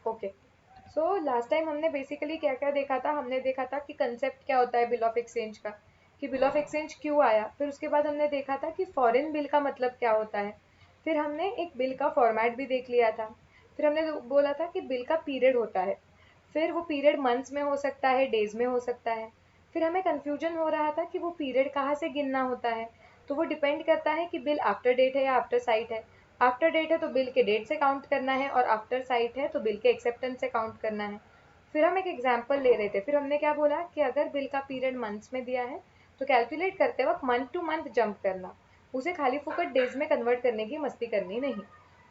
Okay, so last time हमने basically क्या क्या देखा था, हमने देखा था कि कंसेप्ट क्या होता है बिल ऑफ एक्सचेंज का, कि बिल ऑफ एक्सचेंज क्यों आया, फिर उसके बाद हमने देखा था कि फॉरेन बिल का मतलब क्या होता है, फिर हमने एक बिल का फॉर्मेट भी देख लिया था, फिर हमने बोला था कि बिल का पीरियड होता है, फिर वो पीरियड मंथ्स में हो सकता है, डेज में हो सकता है, फिर हमें कंफ्यूजन हो रहा था कि वो पीरियड कहाँ से गिनना होता है, तो वो डिपेंड करता है कि बिल आफ्टर डेट है या आफ्टर साइट है। आफ्टर डेट है तो बिल के डेट से काउंट करना है, और आफ्टर साइट है तो बिल के एक्सेप्टेंस से काउंट करना है। फिर हम एक एग्जाम्पल ले रहे थे, फिर हमने क्या बोला कि अगर बिल का पीरियड मंथ्स में दिया है तो कैलकुलेट करते वक्त मंथ टू मंथ जंप करना, उसे खाली फुकट डेज में कन्वर्ट करने की मस्ती करनी नहीं।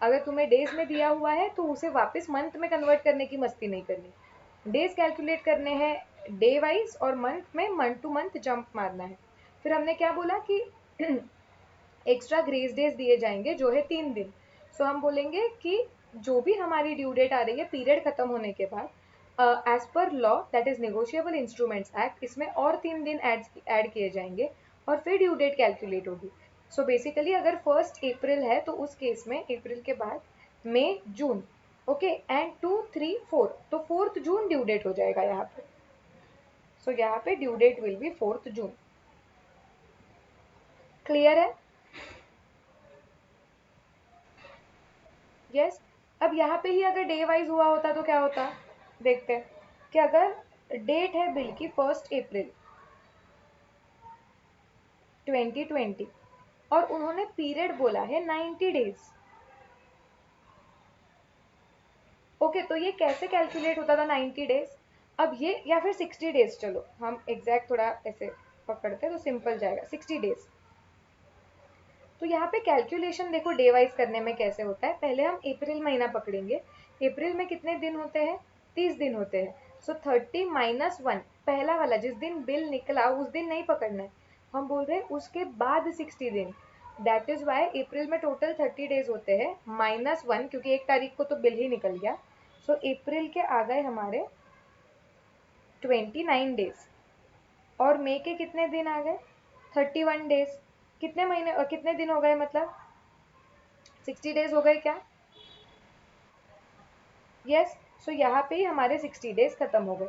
अगर तुम्हें डेज में दिया हुआ है तो उसे वापस मंथ में कन्वर्ट करने की मस्ती नहीं करनी, डेज कैलकुलेट करने हैं डे वाइज, और मंथ में मंथ टू मंथ जंप मारना है। फिर हमने क्या बोला कि एक्स्ट्रा ग्रेस डेज दिए जाएंगे जो है 3 दिन। सो हम बोलेंगे कि जो भी हमारी ड्यू डेट आ रही है पीरियड खत्म होने के बाद, as per law that is Negotiable Instruments Act, इसमें और 3 दिन ऐड किए जाएंगे और फिर ड्यू डेट कैलकुलेट होगी। सो बेसिकली अगर 1 अप्रैल है तो उस केस में अप्रैल के बाद मई जून, ओके, एंड 2 3 4, तो 4 जून ड्यू डेट हो जाएगा यहाँ पे। सो यहाँ पे due date will be 4 June. Clear है? यस। अब यहाँ पे ही अगर डे वाइज हुआ होता तो क्या होता, देखते हैं कि अगर डेट है बिल की 1 अप्रैल 2020 और उन्होंने पीरियड बोला है 90 डेज, ओके, तो ये कैसे कैलकुलेट होता था 90 डेज? अब ये, या फिर 60 डेज, चलो हम एग्जैक्ट थोड़ा ऐसे पकड़ते हैं तो सिंपल जाएगा 60 डेज। तो यहाँ पे कैलकुलेशन देखो डे वाइज करने में कैसे होता है, पहले हम अप्रैल महीना पकड़ेंगे। अप्रैल में कितने दिन होते हैं? 30 दिन होते हैं। सो 30 - 1, पहला वाला जिस दिन बिल निकला उस दिन नहीं पकड़ना है, हम बोल रहे हैं उसके बाद 60 दिन। दैट इज वाई अप्रैल में टोटल 30 डेज होते हैं, -1 क्योंकि 1 तारीख को तो बिल ही निकल गया। सो अप्रैल के आ गए हमारे 29 डेज, और मई के कितने दिन आ गए? 31 डेज। कितने महीने और कितने दिन हो गए, मतलब 60 डेज हो गए क्या? यस। सो यहाँ पे ही हमारे 60 डेज खत्म हो गए।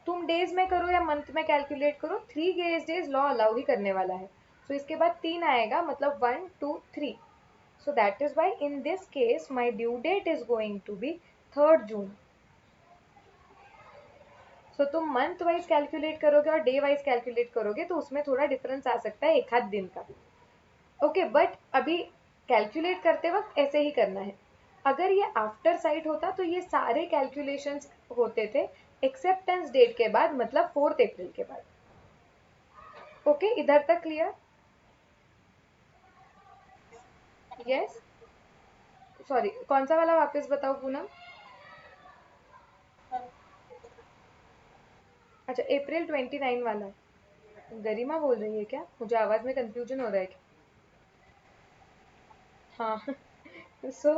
तुम डेज में करो या मंथ में कैलकुलेट करो, 3 डेज लॉ अलाउ ही करने वाला है। सो इसके बाद 3 आएगा, मतलब 1 2 3। So that is why in this case my due date is going to be 3rd June. So तुम मंथ वाइज कैलकुलेट करोगे और डे वाइज कैलकुलेट करोगे तो उसमें थोड़ा डिफरेंस आ सकता है, एक आध दिन का। ओके, बट अभी कैलकुलेट करते वक्त ऐसे ही करना है। अगर ये आफ्टर साइट होता तो ये सारे कैलकुलेशंस होते थे एक्सेप्टेंस डेट के बाद, मतलब 4 अप्रैल के बाद। ओके, इधर तक क्लियर? यस। सॉरी, कौन सा वाला वापस बताओ पूनम? अच्छा, अप्रैल 29 वाला। गरिमा बोल रही है क्या? मुझे आवाज में कंफ्यूजन हो रहा है क्या? हाँ। सो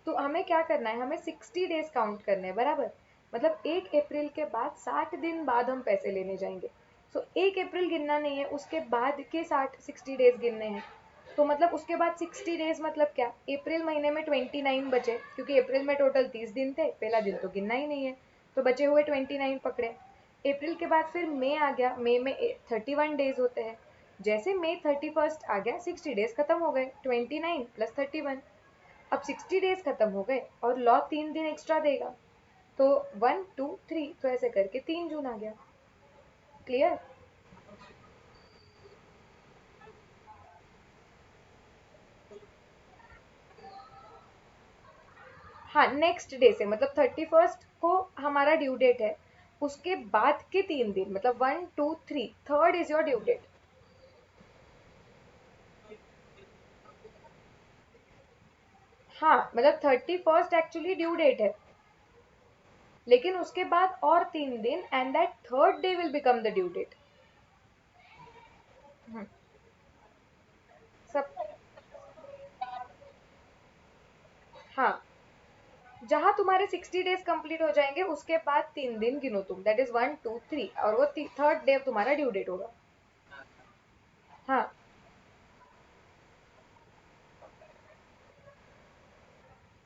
तो हमें क्या करना है, हमें 60 डेज काउंट करने हैं, बराबर। मतलब 1 अप्रैल के बाद 60 दिन बाद हम पैसे लेने जाएंगे। सो 1 अप्रैल गिनना नहीं है, उसके बाद के 60 डेज गिनने हैं। तो मतलब उसके बाद 60 डेज मतलब क्या, अप्रैल महीने में 29 बचे, क्योंकि अप्रैल में टोटल 30 दिन थे, पहला दिन तो गिनना ही नहीं है, तो बचे हुए 29 पकड़े। अप्रैल के बाद फिर मई आ गया, मई में 31 डेज होते हैं। जैसे मई 31 आ गया, 60 डेज खत्म हो गए, 29 + 31। अब 60 डेज खत्म हो गए और लॉ 3 दिन एक्स्ट्रा देगा, तो 1 2 3, तो ऐसे करके 3 जून आ गया। क्लियर? हाँ, नेक्स्ट डे से, मतलब 31 को हमारा ड्यू डेट है, उसके बाद के 3 दिन, मतलब 1 2 3, third is your due date. हाँ, मतलब 31 एक्चुअली ड्यू डेट है, लेकिन उसके बाद और 3 दिन, and that third day will become the due date. सब। हाँ, जहां तुम्हारे 60 डेज कंप्लीट हो जाएंगे उसके बाद 3 दिन गिनो तुम, दैट इज 1 2 3, और वो थर्ड डे तुम्हारा ड्यू डेट होगा। हाँ।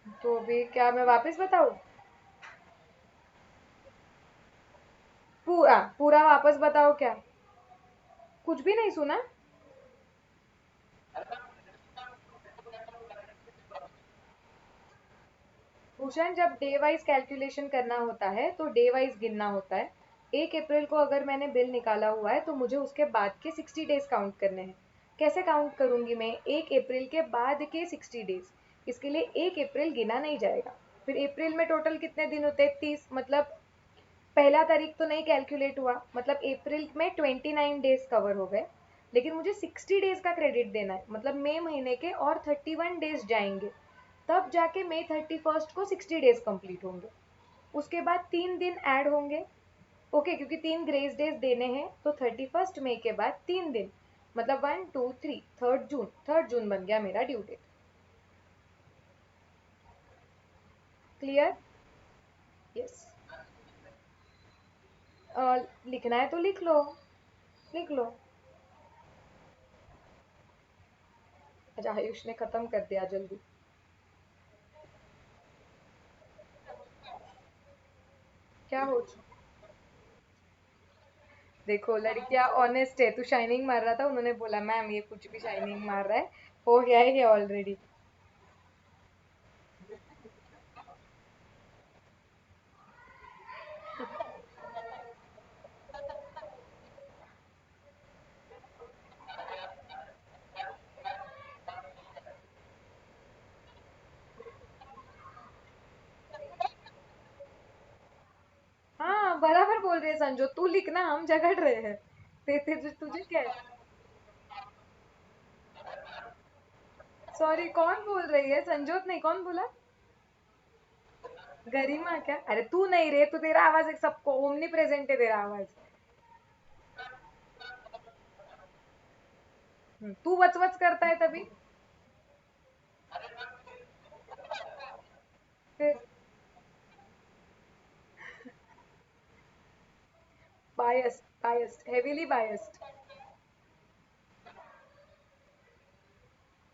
तो अभी क्या मैं वापस बताऊँ? पूरा पूरा वापस बताओ क्या? कुछ भी नहीं सुना? भूषण, जब डे वाइज कैलकुलेशन करना होता है तो डे वाइज गिनना होता है। 1 अप्रैल को अगर मैंने बिल निकाला हुआ है तो मुझे उसके बाद के 60 डेज काउंट करने हैं। कैसे काउंट करूंगी मैं 1 अप्रैल के बाद के 60 डेज? इसके लिए 1 अप्रैल गिना नहीं जाएगा। फिर अप्रैल में टोटल कितने दिन होते हैं? 30, मतलब पहला तारीख तो नहीं कैलकुलेट हुआ, मतलब अप्रैल में 29 डेज कवर हो गए। लेकिन मुझे 60 डेज का क्रेडिट देना है, मतलब मई महीने के और 31 डेज जाएंगे, तब जाके मई 31st को 60 डेज कंप्लीट होंगे। उसके बाद 3 दिन ऐड होंगे। ओके, क्योंकि 3 ग्रेस डेज देने हैं तो 31 मई के बाद 3 दिन, मतलब 1 2 3, 3rd जून, 3rd जून बन गया मेरा ड्यू डेट। क्लियर? यस। लिखना है तो लिख लो, लिख लो। अच्छा, आयुष ने खत्म कर दिया जल्दी। क्या हो? देखो लड़कियां ऑनेस्ट है, तू शाइनिंग मार रहा था, उन्होंने बोला मैम ये कुछ भी शाइनिंग मार रहा है, हो गया है ये ऑलरेडी। हाँ बराबर बोल रहे हैं संजो, तू लिखना, हम झगड़ रहे हैं। तुझे क्या है? सॉरी, कौन बोल रही है? संजोत नहीं, कौन बोला? गरिमा क्या? अरे तू नहीं रे, तू, तेरा आवाज एक सबको ओमनी प्रेजेंट है तेरा आवाज। तू वच वच करता है तभी। फिर बायस्ड, बायस्ड, हेवीली बायस्ड।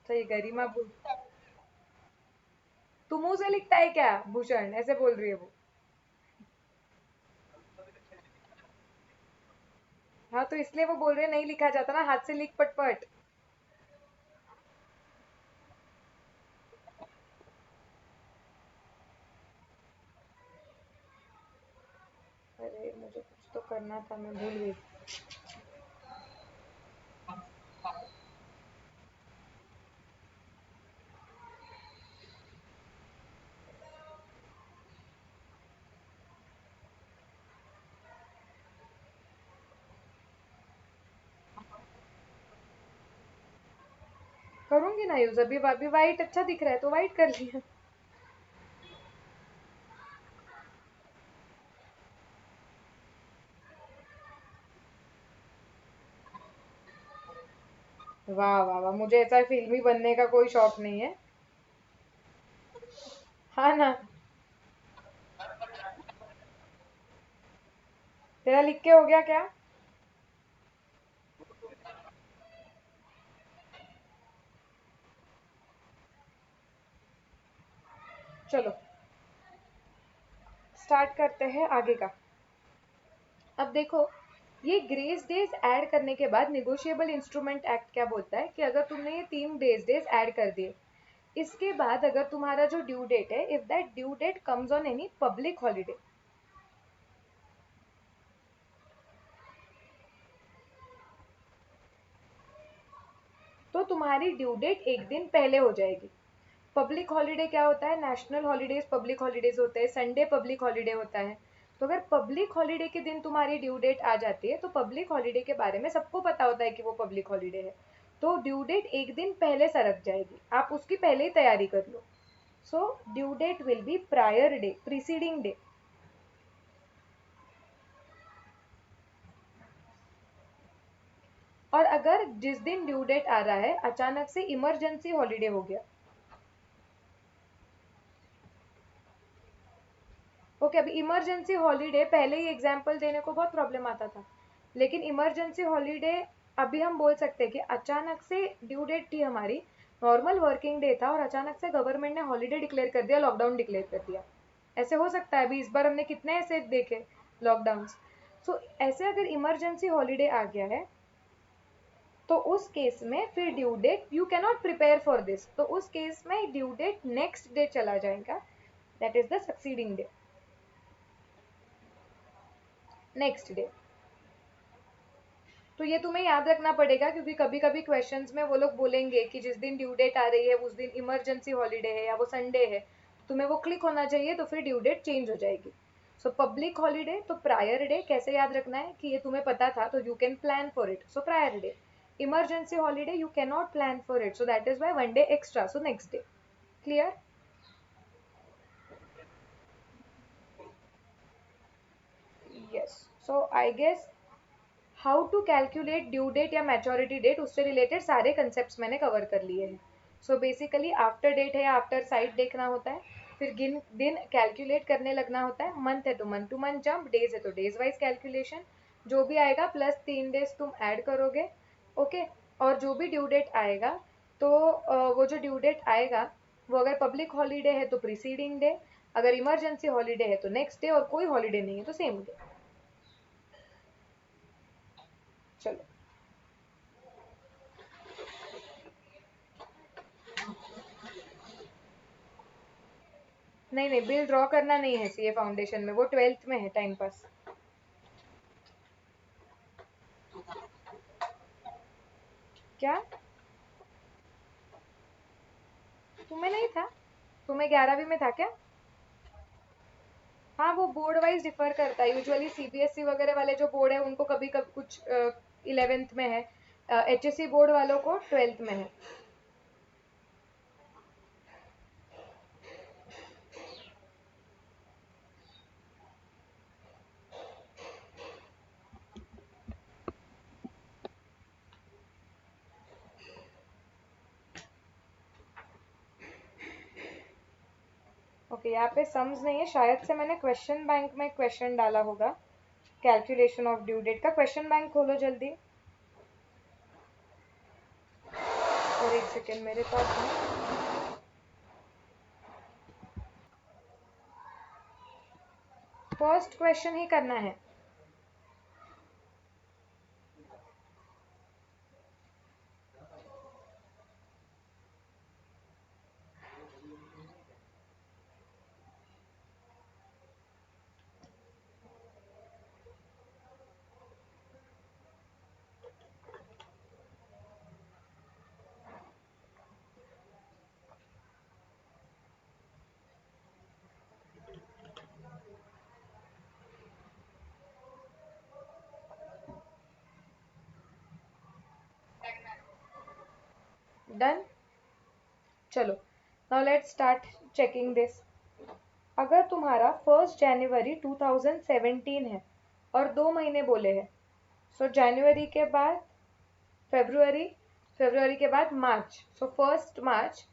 सही, गरिमा बोल। तू मुंह से लिखता है क्या भूषण? ऐसे बोल रही है वो। हाँ तो इसलिए वो बोल रहे हैं नहीं लिखा जाता ना, हाथ से लिख पटपट। अरे मुझे कुछ तो करना था, मैं भूल गई। करूंगी ना यूज, अभी अभी वाइट अच्छा दिख रहा है तो वाइट कर लिया। वाह वाह वाह, मुझे ऐसा फिल्मी बनने का कोई शौक नहीं है। हाँ ना। तेरा लिख के हो गया क्या? चलो स्टार्ट करते हैं आगे का। अब देखो, ये ग्रेस डेज ऐड करने के बाद निगोशिएबल इंस्ट्रूमेंट एक्ट क्या बोलता है कि अगर तुमने ये 3 ग्रेस डेज ऐड कर दिए, इसके बाद अगर तुम्हारा जो ड्यू डेट है, if that due that comes on any public holiday, तो तुम्हारी ड्यू डेट एक दिन पहले हो जाएगी। पब्लिक हॉलीडे क्या होता है? नेशनल हॉलीडेज पब्लिक हॉलीडेज होते हैं, संडे पब्लिक हॉलीडे होता है। तो अगर पब्लिक हॉलीडे के दिन तुम्हारी ड्यू डेट आ जाती है तो पब्लिक हॉलीडे के बारे में सबको पता होता है कि वो पब्लिक हॉलीडे है, तो ड्यू डेट एक दिन पहले सरक जाएगी, आप उसकी पहले ही तैयारी कर लो। So due date will be prior day, preceding day. और अगर जिस दिन ड्यू डेट आ रहा है अचानक से इमरजेंसी हॉलीडे हो गया, ओके, अभी इमरजेंसी हॉलीडे, पहले ही एग्जाम्पल देने को बहुत प्रॉब्लम आता था, लेकिन इमरजेंसी हॉलीडे अभी हम बोल सकते हैं कि अचानक से ड्यू डेट थी हमारी, नॉर्मल वर्किंग डे था और अचानक से गवर्नमेंट ने हॉलीडे डिक्लेयर कर दिया, लॉकडाउन डिक्लेयर कर दिया। ऐसे हो सकता है, अभी इस बार हमने कितने ऐसे देखे लॉकडाउन। सो ऐसे अगर इमरजेंसी हॉलीडे आ गया है तो उस केस में फिर due date, you can not prepare for this, तो उस केस में ड्यू डेट नेक्स्ट डे चला जाएगा, that is the succeeding day, next day. तो ये तुम्हें याद रखना पड़ेगा, क्योंकि कभी कभी क्वेश्चंस में वो लोग बोलेंगे कि जिस दिन ड्यू डेट आ रही है उस दिन इमरजेंसी हॉलीडे है या वो संडे है, तुम्हें वो क्लिक होना चाहिए, तो फिर ड्यू डेट चेंज हो जाएगी। सो पब्लिक हॉलीडे तो प्रायर डे कैसे याद रखना है कि ये तुम्हें पता था, तो you can plan for it, so prior day. Emergency holiday you can not plan for it, so that is why one day extra, so next day. Clear? Yes. So I guess how to calculate due date या maturity date, उससे रिलेटेड सारे concept मैंने cover कर लिए हैं। So basically after date है या आफ्टर साइट देखना होता है, फिर दिन कैलकुलेट करने लगना होता है, मंथ है तो month two month jump, days है तो डेज वाइज कैलकुलेशन, जो भी आएगा प्लस 3 डेज तुम ऐड करोगे। ओके। और जो भी ड्यू डेट आएगा, तो वो जो ड्यू डेट आएगा वो अगर पब्लिक हॉलीडे है तो प्रीसीडिंग डे, अगर इमरजेंसी हॉलीडे है तो नेक्स्ट डे, और कोई हॉलीडे नहीं है तो सेम डे। चलो। नहीं नहीं, बिल ड्रॉ करना नहीं है सीए फाउंडेशन में, वो 12th में है, टाइम पास। क्या? तुम्हें नहीं था? तुम्हें 11वीं में था क्या? हाँ, वो बोर्ड वाइज डिफर करता है, यूजुअली सीबीएसई वगैरह वाले जो बोर्ड है उनको कभी कभी कुछ 11th में है, एचएससी बोर्ड वालों को 12th में है। ओके, यहाँ पे सम्स नहीं है, शायद से मैंने क्वेश्चन बैंक में क्वेश्चन डाला होगा, कैलकुलेशन ऑफ ड्यू डेट का। क्वेश्चन बैंक खोलो जल्दी। और एक सेकेंड मेरे पास है, फर्स्ट क्वेश्चन ही करना है। डन। चलो, now let's start checking this. अगर तुम्हारा 1 जनवरी 2017 है और 2 महीने बोले हैं, सो जनवरी के बाद फेब्रुअरी, फेब्रुअरी के बाद मार्च, सो 1 मार्च,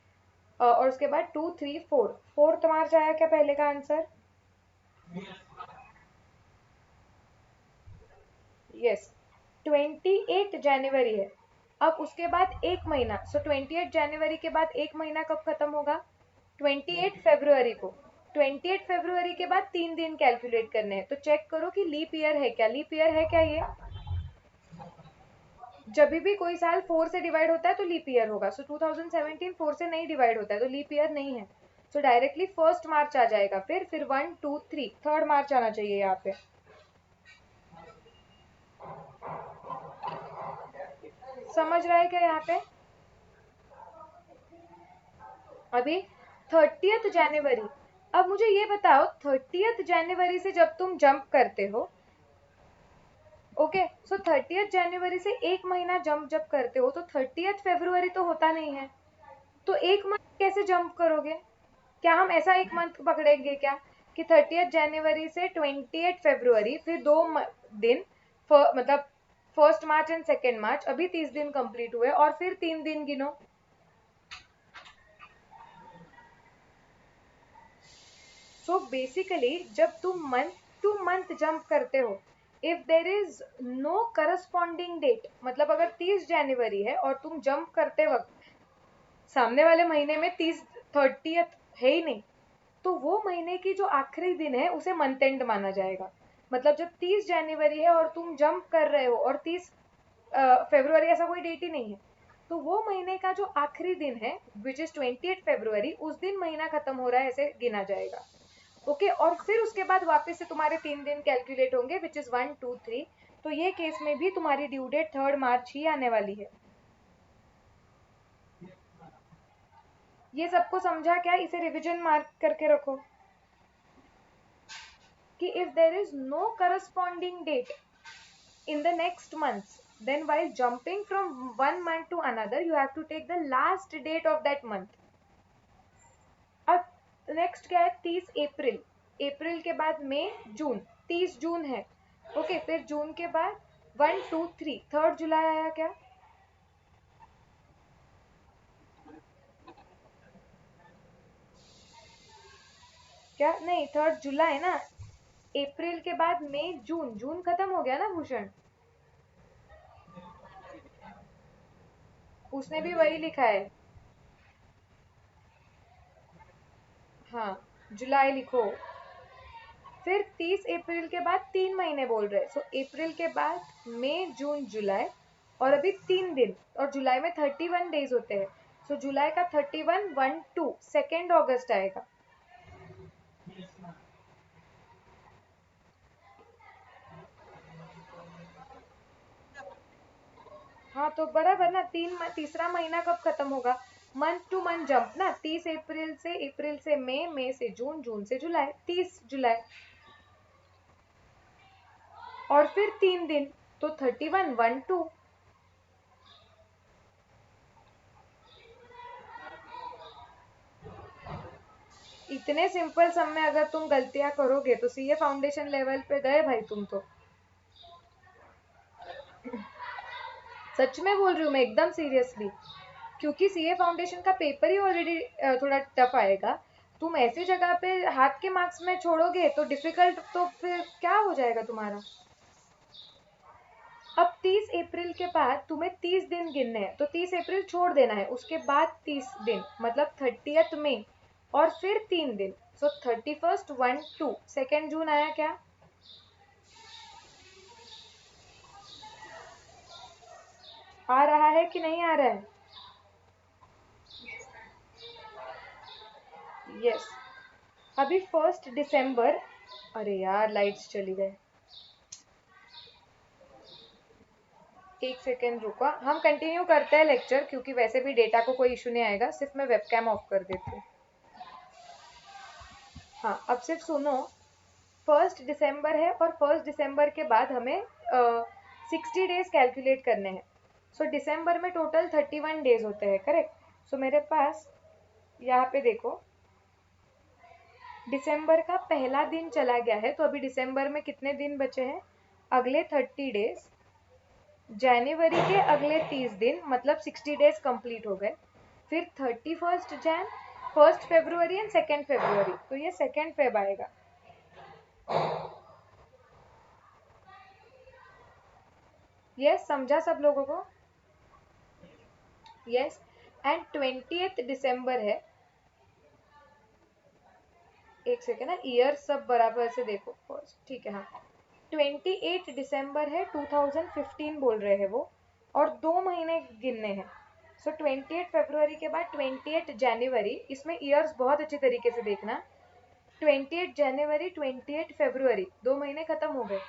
और उसके बाद 2, 3, 4, 4th मार्च आया क्या पहले का आंसर? यस। 28 जनवरी है, अब उसके बाद एक महीना, सो 28 जनवरी के बाद एक महीना कब खत्म होगा? 28 फरवरी को। 28 फरवरी के बाद 3 दिन कैलकुलेट करने हैं, तो चेक करो कि लीप ईयर है क्या, लीप ईयर है क्या ये? जब भी कोई साल 4 से डिवाइड होता है तो लीप ईयर होगा, सो 2017 4 से नहीं डिवाइड होता है तो लीप ईयर नहीं है, सो डायरेक्टली 1 मार्च आ जाएगा, फिर 1, 2, 3, 3rd मार्च आना चाहिए यहाँ पे। समझ रहा है क्या यहाँ पे? अभी 30th जनवरी, अब मुझे ये बताओ 30th जनवरी से जब तुम जंप करते हो, ओके, सो 30th जनवरी से एक महीना जंप जब करते हो तो 30th फरवरी तो होता नहीं है, तो एक मंथ कैसे जंप करोगे? क्या हम ऐसा एक मंथ पकड़ेंगे क्या कि 30th जनवरी से 28 फरवरी, फिर दिन, मतलब 1 मार्च एंड 2 मार्च, अभी 30 दिन कंप्लीट हुए, और फिर 3 दिन गिनो। सो बेसिकली जब तुम मंथ टू मंथ जंप करते हो, if there is no corresponding date, मतलब अगर 30 जनवरी है और तुम जंप करते वक्त सामने वाले महीने में 30th है ही नहीं, तो वो महीने की जो आखिरी दिन है उसे मंथ एंड माना जाएगा। मतलब जब 30 जनवरी है और तुम जंप कर रहे हो और 30 फरवरी, ऐसा कोई डेट ही नहीं है, तो वो महीने का जो आखिरी दिन है विच इज 28 फरवरी, उस दिन महीना खत्म हो रहा है ऐसे गिना जाएगा। ओके, और फिर उसके बाद वापस से तुम्हारे 3 दिन कैलकुलेट होंगे विच इज 1 2 3। तो ये केस में भी तुम्हारी ड्यू डेट 3 मार्च ही आने वाली है। ये सबको समझा क्या? इसे रिवीजन मार्क करके रखो कि if there is no corresponding date in the next months, then while jumping from one month to another you have to take the last date of that month। अब नेक्स्ट क्या है? 30 अप्रैल, अप्रैल के बाद मई जून, 30 जून है। Okay, फिर जून के बाद 1 2 3, 3 जुलाई आया क्या? क्या नहीं, 3 जुलाई ना। अप्रैल के बाद मई जून, जून खत्म हो गया ना भूषण? उसने भी वही लिखा है। हाँ, जुलाई लिखो। फिर 30 अप्रैल के बाद 3 महीने बोल रहे, सो अप्रैल के बाद मई जून जुलाई, और अभी 3 दिन, और जुलाई में 31 डेज होते हैं। सो जुलाई का 31 1 2 2 अगस्त आएगा। हाँ, तो बराबर ना, तीसरा महीना कब खत्म होगा? मंथ टू मंथ जंप ना, 30 अप्रैल से, अप्रैल से मई, मई से जून, जून से जुलाई, 30 जुलाई। और फिर 3 दिन, तो 31 1 2। इतने सिंपल सम में अगर तुम गलतियां करोगे तो सीए फाउंडेशन लेवल पे गए भाई तुम तो। सच में बोल रही हूँ मैं, एकदम सीरियसली, क्योंकि सीए फाउंडेशन का पेपर ही ऑलरेडी थोड़ा टफ आएगा। तुम ऐसी जगह पे हाथ के मार्क्स में छोड़ोगे तो डिफिकल्ट तो फिर क्या हो जाएगा तुम्हारा। अब 30 अप्रैल के बाद तुम्हें 30 दिन गिनने हैं, तो 30 अप्रैल छोड़ देना है, उसके बाद 30 दिन मतलब 30th मई, और फिर 3 दिन, सो 31st 1 2 2 जून आया क्या? आ रहा है कि नहीं आ रहा है? यस। अभी 1 दिसंबर, अरे यार लाइट्स चली गए, एक सेकेंड रुको, हम कंटिन्यू करते हैं लेक्चर, क्योंकि वैसे भी डेटा को कोई इशू नहीं आएगा, सिर्फ मैं वेबकैम ऑफ कर देती हूँ। हाँ, अब सिर्फ सुनो, 1 दिसंबर है और 1 दिसंबर के बाद हमें 60 डेज कैलकुलेट करने हैं। सो दिसंबर में टोटल 31 डेज होते हैं, करेक्ट? सो मेरे पास यहाँ पे देखो, दिसंबर का पहला दिन चला गया है, तो अभी दिसंबर में कितने दिन बचे हैं? अगले 30 डेज, जनवरी के अगले 30 दिन, मतलब 60 डेज कंप्लीट हो गए। फिर 31 जैन, 1 फरवरी एंड 2 फरवरी, तो ये 2 फेब आएगा। यस, समझा सब लोगों को? यस। एंड 20 दिसंबर है, एक सेकेंड ना, ईयर सब बराबर से देखो फर्स्ट, ठीक है? हाँ, 28 दिसंबर है, 2015 बोल रहे हैं वो, और 2 महीने गिनने हैं। सो 28 फरवरी के बाद 28 जनवरी, इसमें ईयर्स बहुत अच्छे तरीके से देखना, 28 जनवरी 28 फरवरी, 2 महीने खत्म हो गए,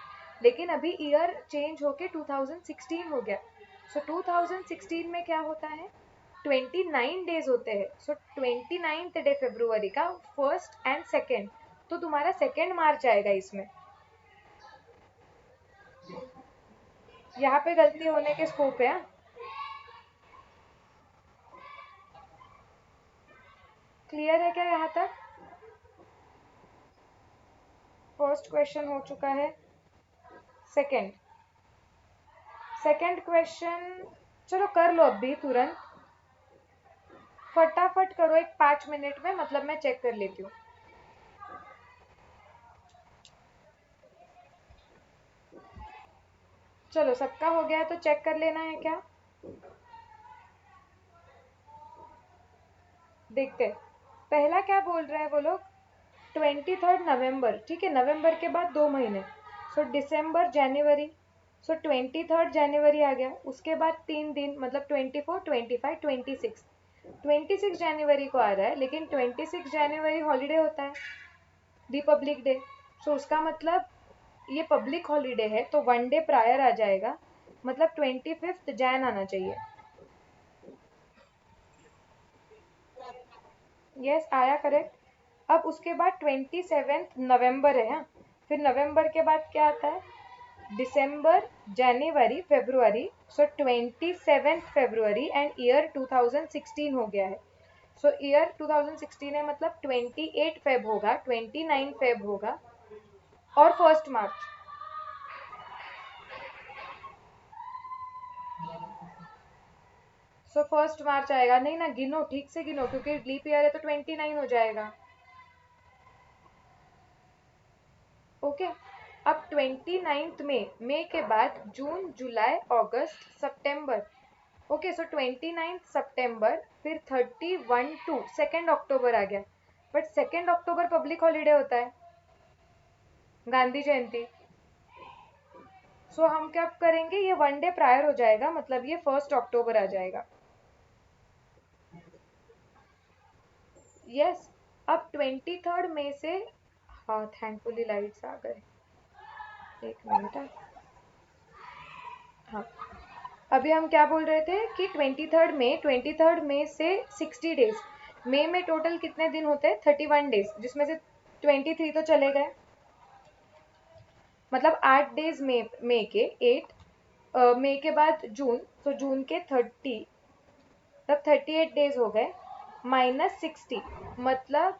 लेकिन अभी ईयर चेंज होके 2016 हो गया। सो 2016 में क्या होता है? 29 डेज होते हैं, सो 29th डे फरवरी का 1st एंड 2nd, तो तुम्हारा 2 मार्च आएगा इसमें। यहाँ पे गलती होने के स्कोप है। क्लियर है क्या यहाँ तक? फर्स्ट क्वेश्चन हो चुका है। सेकंड, सेकंड क्वेश्चन चलो कर लो अभी तुरंत, फटाफट करो, एक 5 मिनट में, मतलब मैं चेक कर लेती हूँ। चलो सबका हो गया है तो चेक कर लेना है क्या? देखते हैं। पहला क्या बोल रहे हैं वो लोग? 23 नवंबर, ठीक है, नवंबर के बाद 2 महीने, सो दिसंबर जनवरी, सो 23 जनवरी आ गया, उसके बाद 3 दिन मतलब 24 25 26, 26 जनवरी को आ रहा है, लेकिन 26 जनवरी हॉलीडे होता है, रिपब्लिक डे। सो उसका मतलब ये पब्लिक हॉलीडे है तो 1 डे प्रायर आ जाएगा, मतलब 25 जैन आना चाहिए। यस आया करेक्ट। अब उसके बाद 27 नवंबर है। हाँ, फिर नवंबर के बाद क्या आता है, दिसंबर जनवरी फरवरी, सो 27 फरवरी एंड ईयर 2016 हो गया है। सो ईयर 2016 है मतलब 28 फेब होगा, 29 फेब होगा और 1 मार्च। सो 1 मार्च आएगा। नहीं ना, गिनो ठीक से गिनो, क्योंकि लीप ईयर है तो 29 हो जाएगा। ओके, अब 29 मई के बाद जून जुलाई अगस्त सितंबर। ओके, सो 29 सितंबर, फिर 31 टू 2 अक्टूबर आ गया, बट 2 अक्टूबर पब्लिक हॉलीडे होता है, गांधी जयंती। सो हम क्या करेंगे, ये 1 डे प्रायर हो जाएगा, मतलब ये 1 अक्टूबर आ जाएगा। यस, अब 23 मई से, हाँ थैंकफुली लाइट्स आ गए, एक मिनट। हाँ, अभी हम क्या बोल रहे थे कि 23 मई से 60 डेज, मई में टोटल कितने दिन होते हैं, 31 डेज, जिसमें से 23 तो चले गए, मतलब 8 डेज मई के 8, मई के बाद जून, तो जून के 30, तब 38 डेज हो गए, -60, मतलब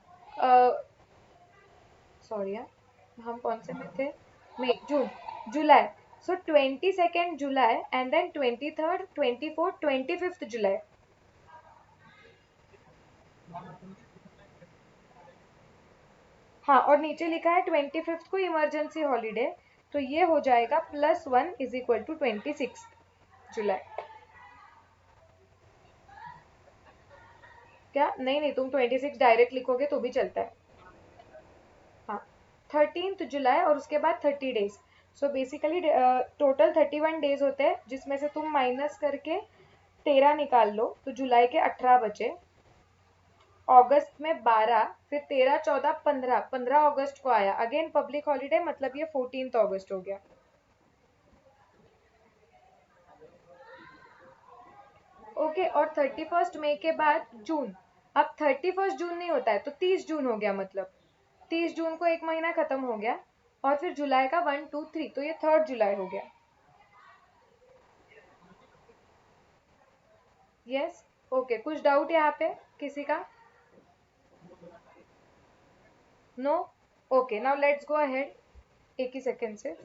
सॉरी यार, हम कौन से में थे, मई जून जुलाई, सो 22 जुलाई एंड देन 23 24 25 जुलाई। हाँ, और नीचे लिखा है 25 को इमरजेंसी हॉलीडे, तो ये हो जाएगा +1 = 26 जुलाई। क्या, नहीं नहीं, तुम 26 डायरेक्ट लिखोगे तो भी चलता है। हाँ, 13 जुलाई और उसके बाद 30 days, so basically total 31 days होते हैं, जिसमें से तुम माइनस करके 13 निकाल लो तो जुलाई के 18 बचे, अगस्त में 12, फिर 13 14 15, 15 अगस्त को आया, अगेन पब्लिक हॉलीडे, मतलब ये 14 अगस्त हो गया। ओके, और 31 मई के बाद जून, अब 31 जून नहीं होता है तो 30 जून हो गया, मतलब 30 जून को एक महीना खत्म हो गया, और फिर जुलाई का 1 2 3, तो ये 3 जुलाई हो गया। यस, ओके, कुछ डाउट यहाँ पे किसी का? No, okay, now let's go ahead, एक ही सेकेंड से।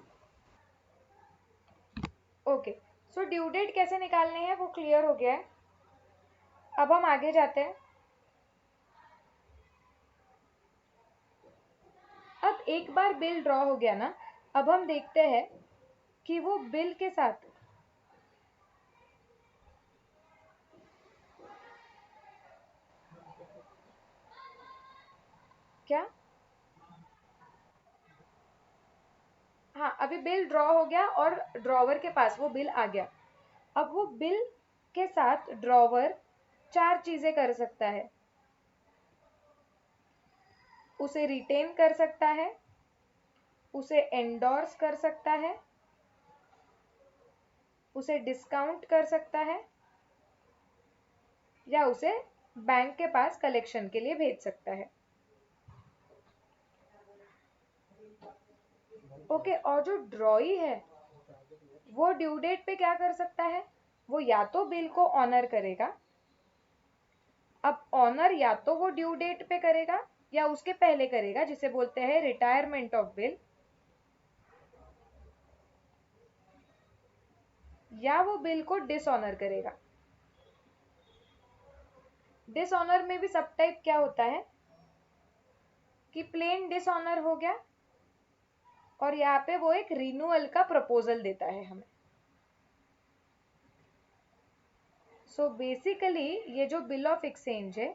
ओके, सो ड्यू डेट कैसे निकालने हैं वो क्लियर हो गया है। अब हम आगे जाते हैं। अब एक बार बिल ड्रॉ हो गया ना, अब हम देखते हैं कि वो बिल के साथ क्या, हाँ अभी बिल ड्रॉ हो गया और ड्रॉवर के पास वो बिल आ गया। अब वो बिल के साथ ड्रॉवर 4 चीजें कर सकता है, उसे रिटेन कर सकता है, उसे एंडोर्स कर सकता है, उसे डिस्काउंट कर सकता है, या उसे बैंक के पास कलेक्शन के लिए भेज सकता है। ओके, और जो ड्रॉई है वो ड्यू डेट पे क्या कर सकता है, वो या तो बिल को ऑनर करेगा। अब ऑनर या तो वो ड्यू डेट पे करेगा या उसके पहले करेगा, जिसे बोलते हैं रिटायरमेंट ऑफ बिल, या वो बिल को डिसऑनर करेगा। डिसऑनर में भी सब टाइप क्या होता है कि प्लेन डिसऑनर हो गया, और यहाँ पे वो एक रिन्यूअल का प्रपोजल देता है हमें। सो बेसिकली ये जो बिल ऑफ एक्सचेंज है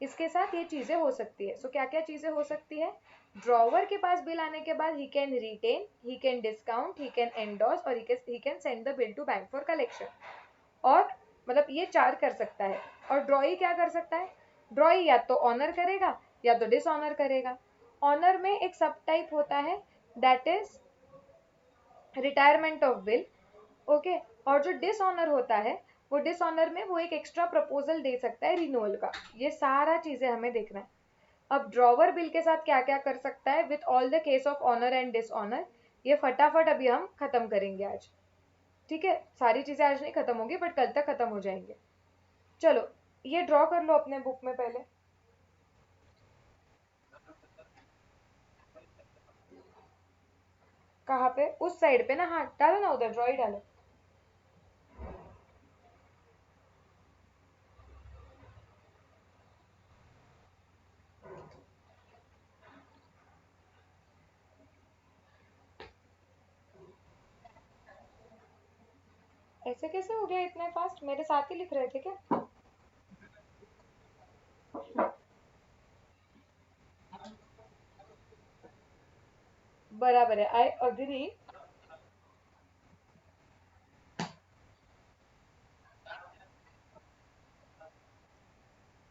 इसके साथ ये चीजें हो सकती है। सो क्या क्या चीजें हो सकती है? ड्रॉवर के पास बिल आने के बाद ही can retain, he can discount, he can endorse और he can send the bill to bank for collection. और मतलब ये 4 कर सकता है। और ड्रॉई क्या कर सकता है? ड्रॉई या तो ऑनर करेगा या तो डिसऑनर करेगा। ऑनर में एक सब टाइप होता है, that is retirement of bill. Okay. और जो डिसऑनर होता है, वो डिसऑनर में वो एक एक्स्ट्रा प्रपोजल दे सकता है रिन्यूअल का। ये सारा चीजें हमें देखना है। अब ड्रॉवर बिल के साथ क्या क्या कर सकता है with all the case of honour and dishonour, ये फटाफट अभी हम खत्म करेंगे आज। ठीक है, सारी चीजें आज नहीं खत्म होंगी बट कल तक खत्म हो जाएंगे। चलो ये ड्रॉ कर लो अपने बुक में पहले। कहाँ पे? उस साइड पे ना, हाँ डालो ना, उधर ड्रॉ ही डालो। ऐसे कैसे हो गया इतने फास्ट? मेरे साथ ही लिख रहे थे क्या? बराबर है, आई अग्री।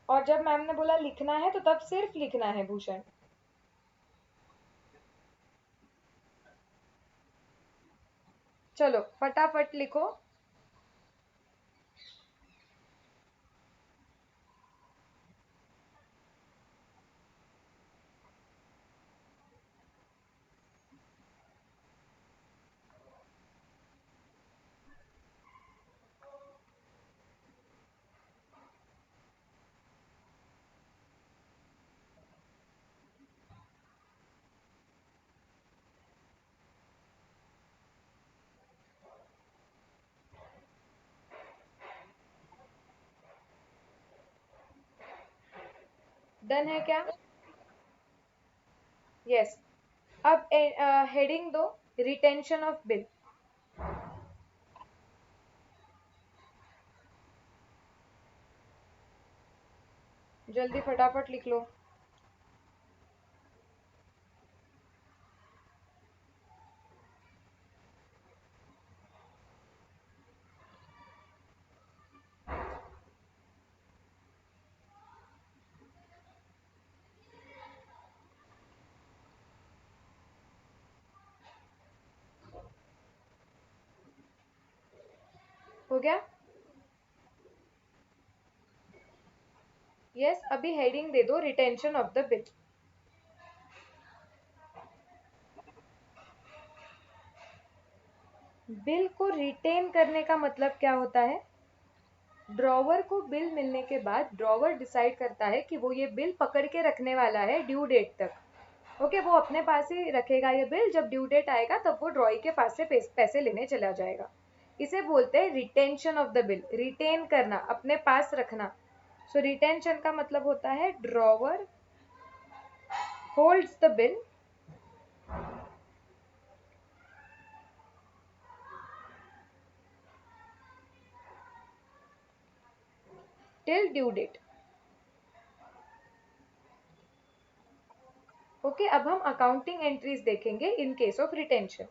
और जब मैम ने बोला लिखना है तो तब सिर्फ लिखना है भूषण। चलो फटाफट लिखो। डन है क्या? यस। अब हेडिंग दो, रिटेंशन ऑफ बिल। जल्दी फटाफट लिख लो। हो गया? यस। अभी हेडिंग दे दो, retention of the bill. Bill को रिटेन करने का मतलब क्या होता है? ड्रॉवर को बिल मिलने के बाद ड्रॉवर डिसाइड करता है कि वो ये बिल पकड़ के रखने वाला है ड्यू डेट तक। ओके, वो अपने पास ही रखेगा ये बिल, जब ड्यू डेट आएगा तब वो ड्रॉई के पास से पैसे लेने चला जाएगा। इसे बोलते हैं retention of the bill. Retain करना, अपने पास रखना। सो रिटेंशन का मतलब होता है drawer holds the bill till due date. Okay, अब हम अकाउंटिंग एंट्रीज देखेंगे इन केस ऑफ रिटेंशन।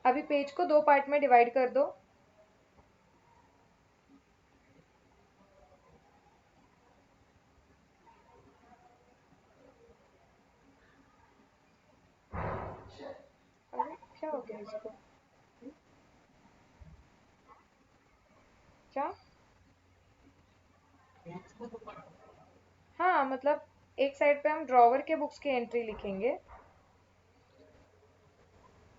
अभी पेज को 2 पार्ट में डिवाइड कर दो। अरे क्या हो गया इसको? क्या? हाँ मतलब एक साइड पे हम ड्रॉवर के बुक्स की एंट्री लिखेंगे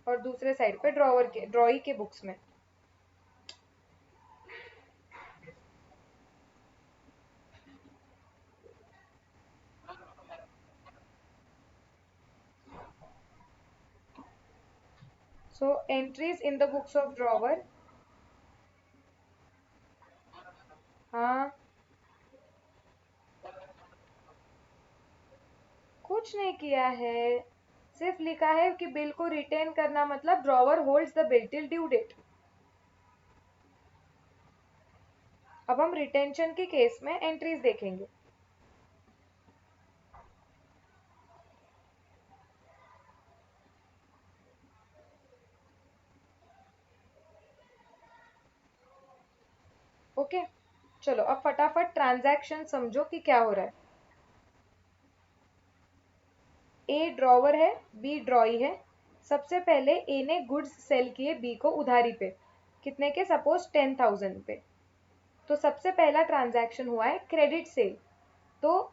और दूसरे साइड पे ड्रॉवर के ड्रॉई के बुक्स में। So entries in the books of drawer. हाँ, कुछ नहीं किया है, सिर्फ लिखा है कि बिल को रिटेन करना मतलब drawer holds the bill till due date. अब हम रिटेंशन के केस में एंट्रीज देखेंगे। ओके, चलो अब फटाफट ट्रांजैक्शन समझो कि क्या हो रहा है। ए ड्रॉवर है, बी ड्रॉई है। सबसे पहले ए ने गुड्स सेल किए बी को उधारी पे, कितने के, सपोज 10,000 पे। तो सबसे पहला ट्रांजैक्शन हुआ है क्रेडिट सेल। तो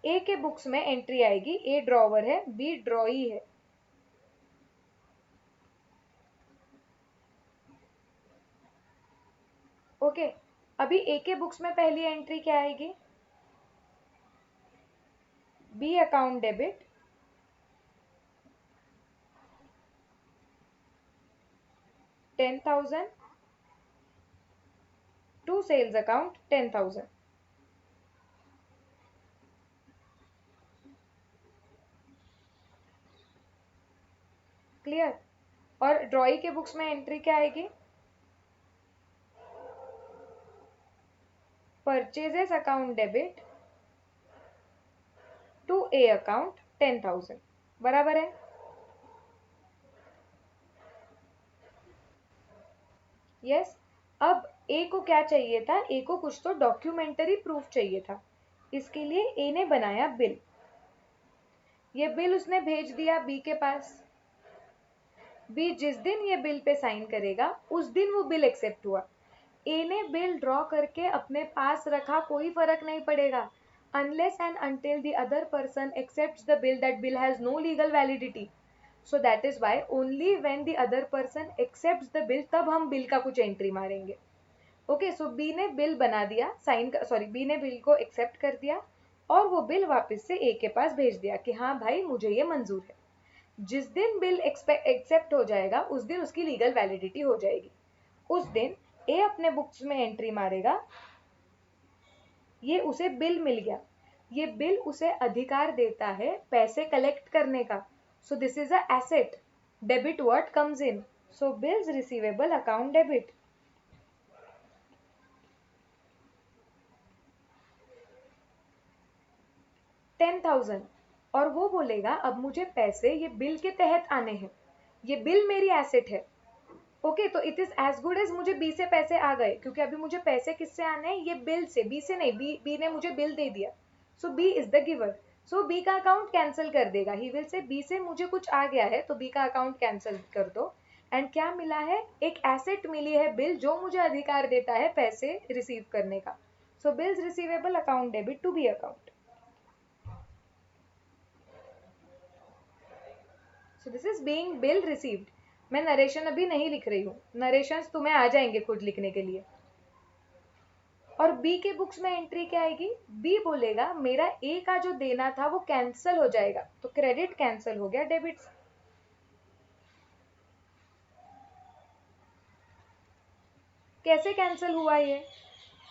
ए के बुक्स में एंट्री आएगी, ए ड्रॉवर है, बी ड्रॉई है। ओके, अभी ए के बुक्स में पहली एंट्री क्या आएगी, B account debit, 10,000 to sales account 10,000। क्लियर। और ड्रॉई के बुक्स में एंट्री क्या आएगी, purchases account debit to A account 10,000। बराबर है। यस। अब ए को क्या चाहिए था, ए को कुछ तो डॉक्यूमेंटरी प्रूफ चाहिए था। इसके लिए ए ने बनाया बिल। ये बिल उसने भेज दिया बी के पास। बी जिस दिन ये बिल पे साइन करेगा उस दिन वो बिल एक्सेप्ट हुआ। ए ने बिल ड्रॉ करके अपने पास रखा, कोई फर्क नहीं पड़ेगा, unless and until the other person accepts the bill, that bill has no legal validity. So that is why only when the other person accepts the bill तब हम बिल का कुछ एंट्री मारेंगे। ओके, सो बी ने bill बना दिया, sign, sorry, B ने bill को एक्सेप्ट कर दिया और वो बिल वापस से ए के पास भेज दिया कि हाँ भाई मुझे ये मंजूर है। जिस दिन बिल एक्सेप्ट हो जाएगा उस दिन उसकी लीगल वैलिडिटी हो जाएगी। उस दिन ए अपने बुक्स में एंट्री मारेगा, ये उसे बिल मिल गया, ये बिल उसे अधिकार देता है पैसे कलेक्ट करने का। सो this is a asset, debit word comes in, so bills receivable account debit. 10,000। और वो बोलेगा अब मुझे पैसे ये बिल के तहत आने हैं, ये बिल मेरी एसेट है। ओके, तो it is as good as मुझे बी से पैसे आ गए, क्योंकि अभी मुझे पैसे किससे आने हैं, ये बिल से, बी से नहीं, बी ने मुझे बिल दे दिया। So B is the giver. So B का अकाउंट कैंसिल कर देगा, ही विल से बी से मुझे कुछ आ गया है तो बी का अकाउंट कैंसिल कर दो। एंड क्या मिला है, एक एसेट मिली है बिल, जो मुझे अधिकार देता है पैसे रिसीव करने का। So bills receivable account debit to B account. So this is being bill received. मैं नरेशन अभी नहीं लिख रही हूँ, नरेशंस तुम्हें आ जाएंगे खुद लिखने के लिए। और बी के बुक्स में एंट्री क्या आएगी, बी बोलेगा मेरा ए का जो देना था वो कैंसिल हो जाएगा, तो क्रेडिट कैंसिल हो गया डेबिट से। कैसे कैंसिल हुआ ये,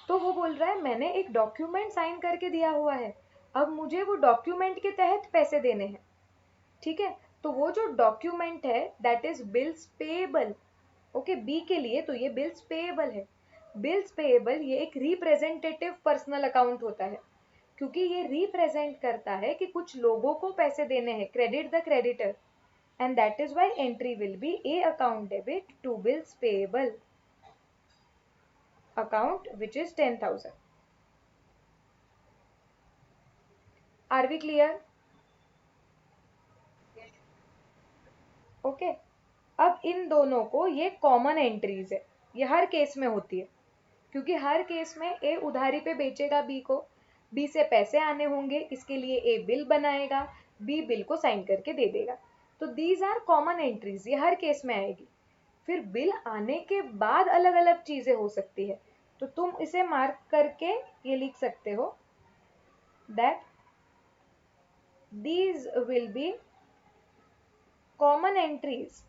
तो वो बोल रहा है मैंने एक डॉक्यूमेंट साइन करके दिया हुआ है, अब मुझे वो डॉक्यूमेंट के तहत पैसे देने हैं। ठीक है, तो वो जो डॉक्यूमेंट है that is bills payable. Okay, B के लिए तो ये बिल्स पेएबल है। बिल्स पेएबल ये एक रिप्रेजेंटेटिव पर्सनल अकाउंट होता है, क्योंकि ये रिप्रेजेंट करता है कि कुछ लोगों को पैसे देने हैं, credit the creditor, and that is why entry will be A account debit to bills payable account which is 10,000। Are we clear? Okay, अब इन दोनों को ये कॉमन एंट्रीज है, ये हर केस में होती है, क्योंकि हर केस में ए उधारी पे बेचेगा बी को, बी से पैसे आने होंगे, इसके लिए ए बिल बनाएगा, बी बिल को साइन करके दे देगा। तो दीज आर कॉमन एंट्रीज, ये हर केस में आएगी। फिर बिल आने के बाद अलग अलग चीजें हो सकती है, तो तुम इसे मार्क करके ये लिख सकते हो that these will be common entries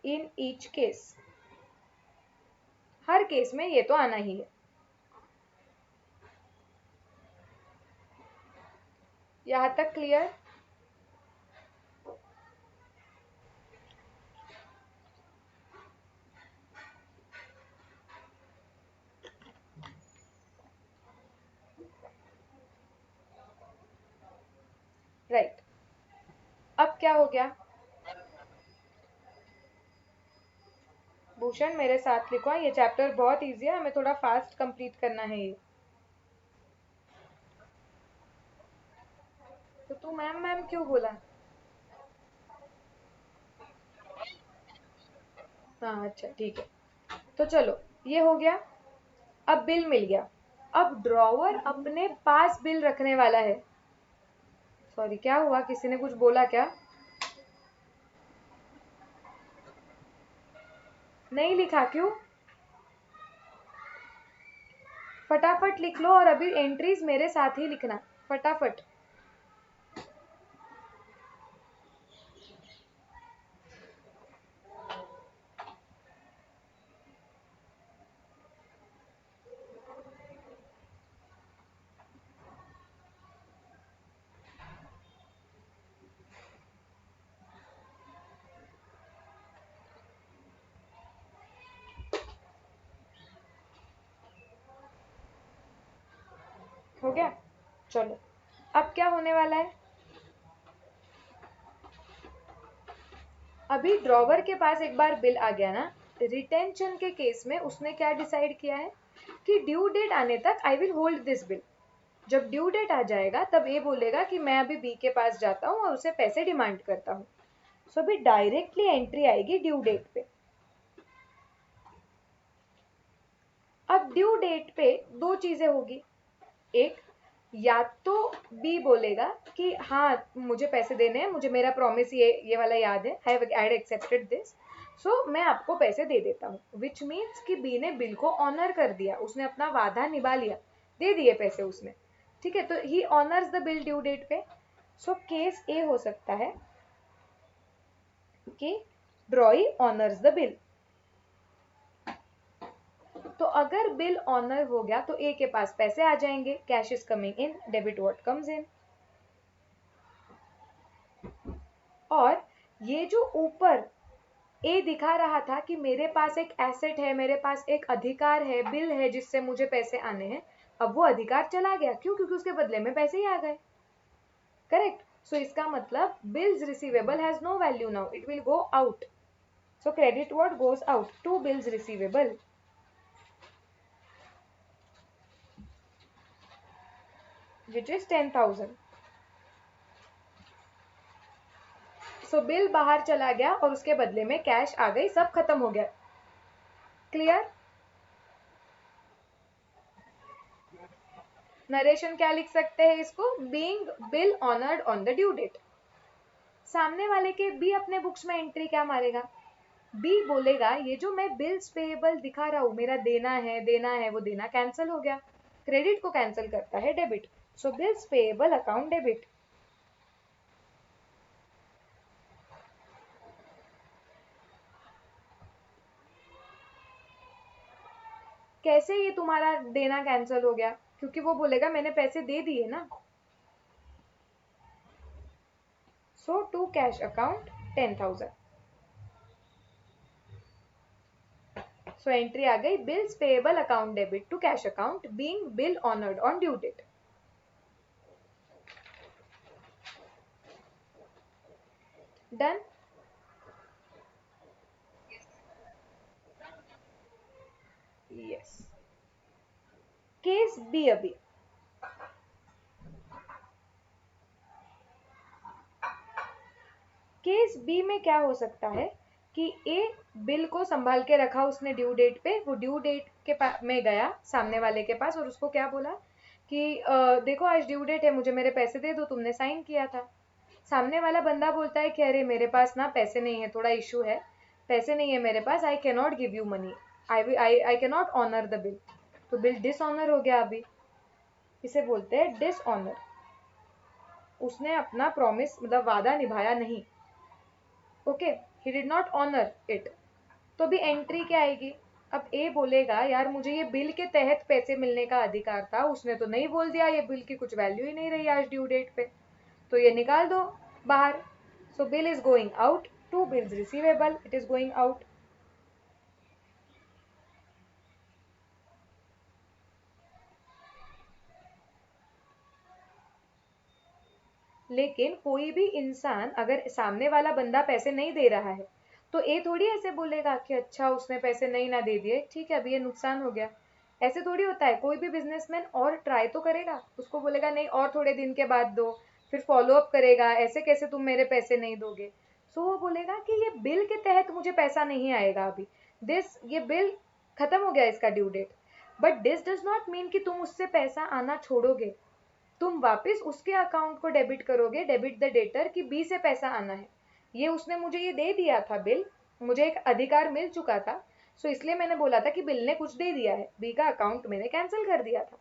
in each case। Her case में ये तो आना ही है। यहां तक क्लियर? राइट। अब क्या हो गया, भूषण मेरे साथ लिखो, ये चैप्टर बहुत इजी है, हमें थोड़ा फास्ट कंप्लीट करना है ये। तो तू मैम मैम क्यों बोला? हाँ अच्छा ठीक है। तो चलो ये हो गया। अब बिल मिल गया। अब ड्रॉवर अपने पास बिल रखने वाला है। सॉरी क्या हुआ, किसी ने कुछ बोला क्या? नहीं लिखा क्यों? फटाफट लिख लो, और अभी एंट्रीज मेरे साथ ही लिखना, फटाफट। हो गया? चलो अब क्या होने वाला है? अभी ड्रॉवर के पास एक बार बिल आ गया ना, रिटेंशन के केस में उसने क्या डिसाइड किया है कि ड्यू डेट आने तक I will hold this bill. जब ड्यू डेट आ जाएगा तब ए बोलेगा कि मैं अभी बी के पास जाता हूँ और उसे पैसे डिमांड करता हूँ। सो अभी डायरेक्टली एंट्री आएगी ड्यू डेट पे। अब ड्यू डेट पे दो चीजें होगी। एक, या तो बी बोलेगा कि हाँ मुझे पैसे देने हैं, मुझे मेरा प्रॉमिस ये वाला याद है, आई हैड एक्सेप्टेड दिस, सो मैं आपको पैसे दे देता हूँ, विच मीन्स कि बी ने बिल को ऑनर कर दिया, उसने अपना वादा निभा लिया, दे दिए पैसे उसने। ठीक है, तो he honours the bill due date पे। सो केस ए हो सकता है कि ड्रॉई ऑनर्स द बिल। तो अगर बिल ऑनर हो गया तो ए के पास पैसे आ जाएंगे, cash is coming in, debit what comes in. और ये जो ऊपर ए दिखा रहा था कि मेरे पास एक एसेट है, मेरे पास एक अधिकार है, बिल है जिससे मुझे पैसे आने हैं, अब वो अधिकार चला गया। क्यों? क्योंकि उसके बदले में पैसे ही आ गए। करेक्ट। सो इसका मतलब bills receivable has no value now, it will go out. So credit what goes out to bills receivable, which is 10,000। So bill बाहर चला गया और उसके बदले में कैश आ गई, सब खत्म हो गया। क्लियर? नरेशन क्या लिख सकते हैं इसको? Being bill honoured on the due date. सामने वाले के बी अपने बुक्स में एंट्री क्या मारेगा? बी बोलेगा ये जो मैं बिल्स पेएबल दिखा रहा हूं, मेरा देना है, वो देना कैंसिल हो गया। क्रेडिट को कैंसिल करता है डेबिट। सो बिल्स पेएबल अकाउंट डेबिट। कैसे ये तुम्हारा देना कैंसिल हो गया? क्योंकि वो बोलेगा मैंने पैसे दे दिए ना। So to cash account 10,000। So entry आ गई bills payable account debit to cash account being bill honoured on due date. Done? Yes. Case B अभी। केस बी में क्या हो सकता है कि ए बिल को संभाल के रखा उसने ड्यू डेट पे, वो ड्यू डेट के में गया सामने वाले के पास और उसको क्या बोला कि देखो आज ड्यू डेट है, मुझे मेरे पैसे दे दो, तुमने साइन किया था। सामने वाला बंदा बोलता है कि अरे मेरे पास ना पैसे नहीं है, थोड़ा इशू है, पैसे नहीं है मेरे पास, I can not give you money, I can not honour the bill. तो बिल डिसऑनर हो गया अभी, इसे बोलते हैं डिसऑनर। उसने अपना प्रॉमिस मतलब वादा निभाया नहीं। Okay, he did not honour it. तो भी एंट्री क्या आएगी? अब ए बोलेगा यार मुझे ये बिल के तहत पैसे मिलने का अधिकार था, उसने तो नहीं बोल दिया, ये बिल की कुछ वैल्यू ही नहीं रही आज ड्यू डेट पे, तो ये निकाल दो बाहर। So bill is going out to bills receivable, it is going out. लेकिन कोई भी इंसान, अगर सामने वाला बंदा पैसे नहीं दे रहा है तो ए थोड़ी ऐसे बोलेगा कि अच्छा उसने पैसे नहीं ना दे दिए, ठीक है अभी ये नुकसान हो गया। ऐसे थोड़ी होता है, कोई भी बिजनेसमैन और ट्राई तो करेगा, उसको बोलेगा नहीं और थोड़े दिन के बाद दो, फिर फॉलो अप करेगा, ऐसे कैसे तुम मेरे पैसे नहीं दोगे। सो वो बोलेगा कि ये बिल के तहत मुझे पैसा नहीं आएगा अभी, दिस ये बिल खत्म हो गया इसका due date, but this does not mean कि तुम उससे पैसा आना छोड़ोगे, तुम वापस उसके अकाउंट को डेबिट करोगे, डेबिट द डेटर, कि बी से पैसा आना है, ये उसने मुझे ये दे दिया था बिल, मुझे एक अधिकार मिल चुका था, सो इसलिए मैंने बोला था कि बिल ने कुछ दे दिया है, बी का अकाउंट मैंने कैंसिल कर दिया था।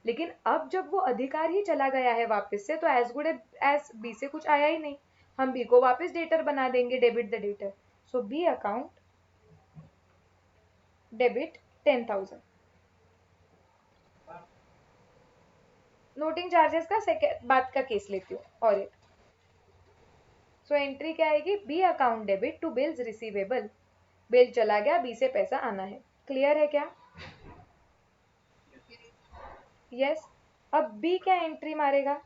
लेकिन अब जब वो अधिकार ही चला गया है वापस से, तो एज गुड एज बी से कुछ आया ही नहीं, हम बी को वापस डेटर बना देंगे, debit the debtor. So B account debit 10,000। Noting charges का सेकेंड बात का केस लेती हूँ और एक। सो एंट्री क्या आएगी, B account debit to bills receivable, bill चला गया, बी से पैसा आना है। क्लियर है क्या? यस। अब बी क्या एंट्री मारेगा,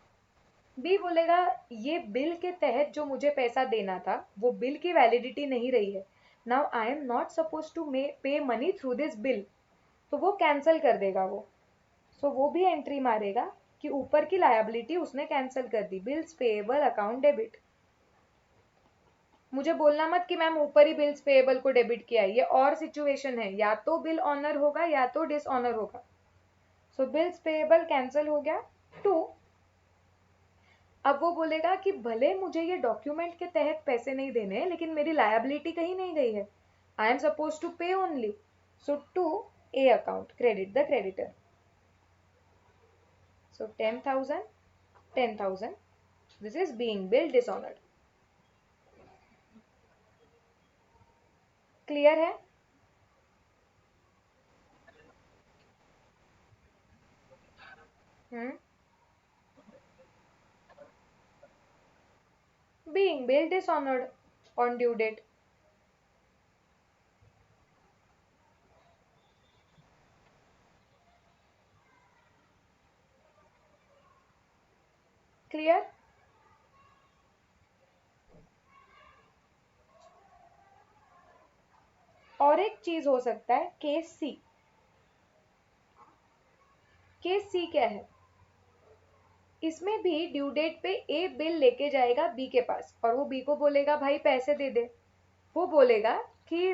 बी बोलेगा ये बिल के तहत जो मुझे पैसा देना था वो बिल की वैलिडिटी नहीं रही है, now I am not suppose to pay money through this bill, तो वो कैंसिल कर देगा वो। सो वो भी एंट्री मारेगा कि ऊपर की लायबिलिटी उसने कैंसिल कर दी, बिल्स पेएबल अकाउंट डेबिट। मुझे बोलना मत कि मैम ऊपर ही बिल्स पेएबल को डेबिट किया है, ये और सिचुएशन है, या तो बिल ऑनर होगा या तो डिसऑनर होगा। सो बिल्स पेएबल कैंसिल हो गया। टू, अब वो बोलेगा कि भले मुझे ये डॉक्यूमेंट के तहत पैसे नहीं देने हैं, लेकिन मेरी लायबिलिटी कहीं नहीं गई है, I am suppose to pay only. So to A account credit the creditor. So 10,000 10,000, this is being bill dishonoured. Clear है? Hmm, being bill dishonored on due date. Clear? और एक चीज हो सकता है, केस सी। केस सी क्या है, इसमें भी ड्यू डेट पे ए बिल लेके जाएगा बी के पास, और वो बी को बोलेगा भाई पैसे दे दे। वो बोलेगा कि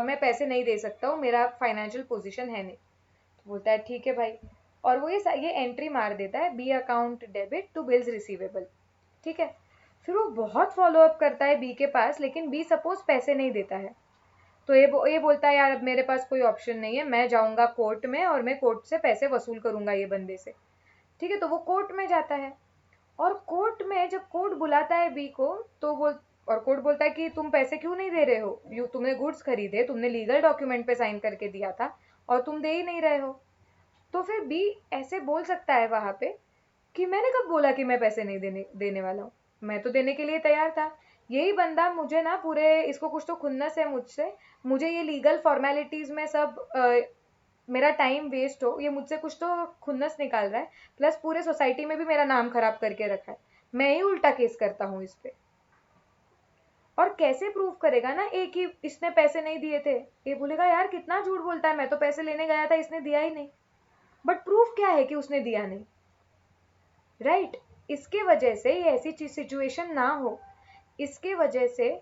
मैं पैसे नहीं दे सकता हूँ, मेरा फाइनेंशियल पोजीशन है नहीं। तो बोलता है ठीक है भाई, और वो ये एंट्री मार देता है, B account debit to bills receivable. ठीक है, फिर वो बहुत फॉलो अप करता है बी के पास, लेकिन बी सपोज पैसे नहीं देता है, तो ये बोलता है यार अब मेरे पास कोई ऑप्शन नहीं है, मैं जाऊंगा कोर्ट में और मैं कोर्ट से पैसे वसूल करूंगा ये बंदे से। ठीक है, तो वो कोर्ट में जाता है, और कोर्ट में जब कोर्ट बुलाता है बी को, तो वो और कोर्ट बोलता है कि तुम पैसे क्यों नहीं दे रहे हो, यू तुमने गुड्स खरीदे, तुमने लीगल डॉक्यूमेंट पे साइन करके दिया था, और तुम दे ही नहीं रहे हो। तो फिर बी ऐसे बोल सकता है वहां पे कि मैंने कब बोला कि मैं पैसे नहीं देने वाला हूँ, मैं तो देने के लिए तैयार था, यही बंदा मुझे ना पूरे, इसको कुछ तो खुन्नस है मुझसे, मुझे ये लीगल फॉर्मेलिटीज में सब मेरा टाइम वेस्ट हो, ये मुझसे कुछ तो खुन्नस निकाल रहा है, प्लस पूरे सोसाइटी में भी मेरा नाम खराब करके रखा है, मैं ही उल्टा केस करता हूँ इस पे। और कैसे प्रूव करेगा ना एक ही इसने पैसे नहीं दिए थे, ये बोलेगा यार कितना झूठ बोलता है, मैं तो पैसे लेने गया था, इसने दिया ही नहीं, बट प्रूफ क्या है कि उसने दिया नहीं, राइट इसके वजह से ये ऐसी सिचुएशन ना हो, इसके वजह से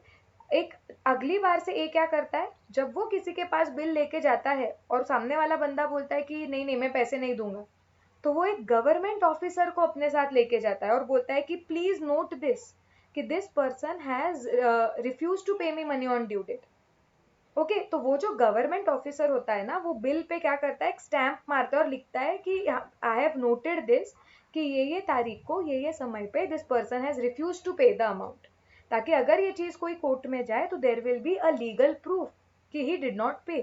एक अगली बार से ये क्या करता है, जब वो किसी के पास बिल लेके जाता है और सामने वाला बंदा बोलता है कि नहीं नहीं मैं पैसे नहीं दूंगा, तो वो एक गवर्नमेंट ऑफिसर को अपने साथ लेके जाता है और बोलता है कि प्लीज नोट दिस, कि this person has refuse to pay me money on due date. Okay, तो वो जो गवर्नमेंट ऑफिसर होता है ना, वो बिल पे क्या करता है, एक स्टैंप मारता है और लिखता है कि आई हैव नोटेड दिस, कि ये तारीख को ये समय पे this person has refuse to pay the amount, ताकि अगर ये चीज कोई कोर्ट में जाए तो there will be a legal proof कि ही डिड नॉट पे।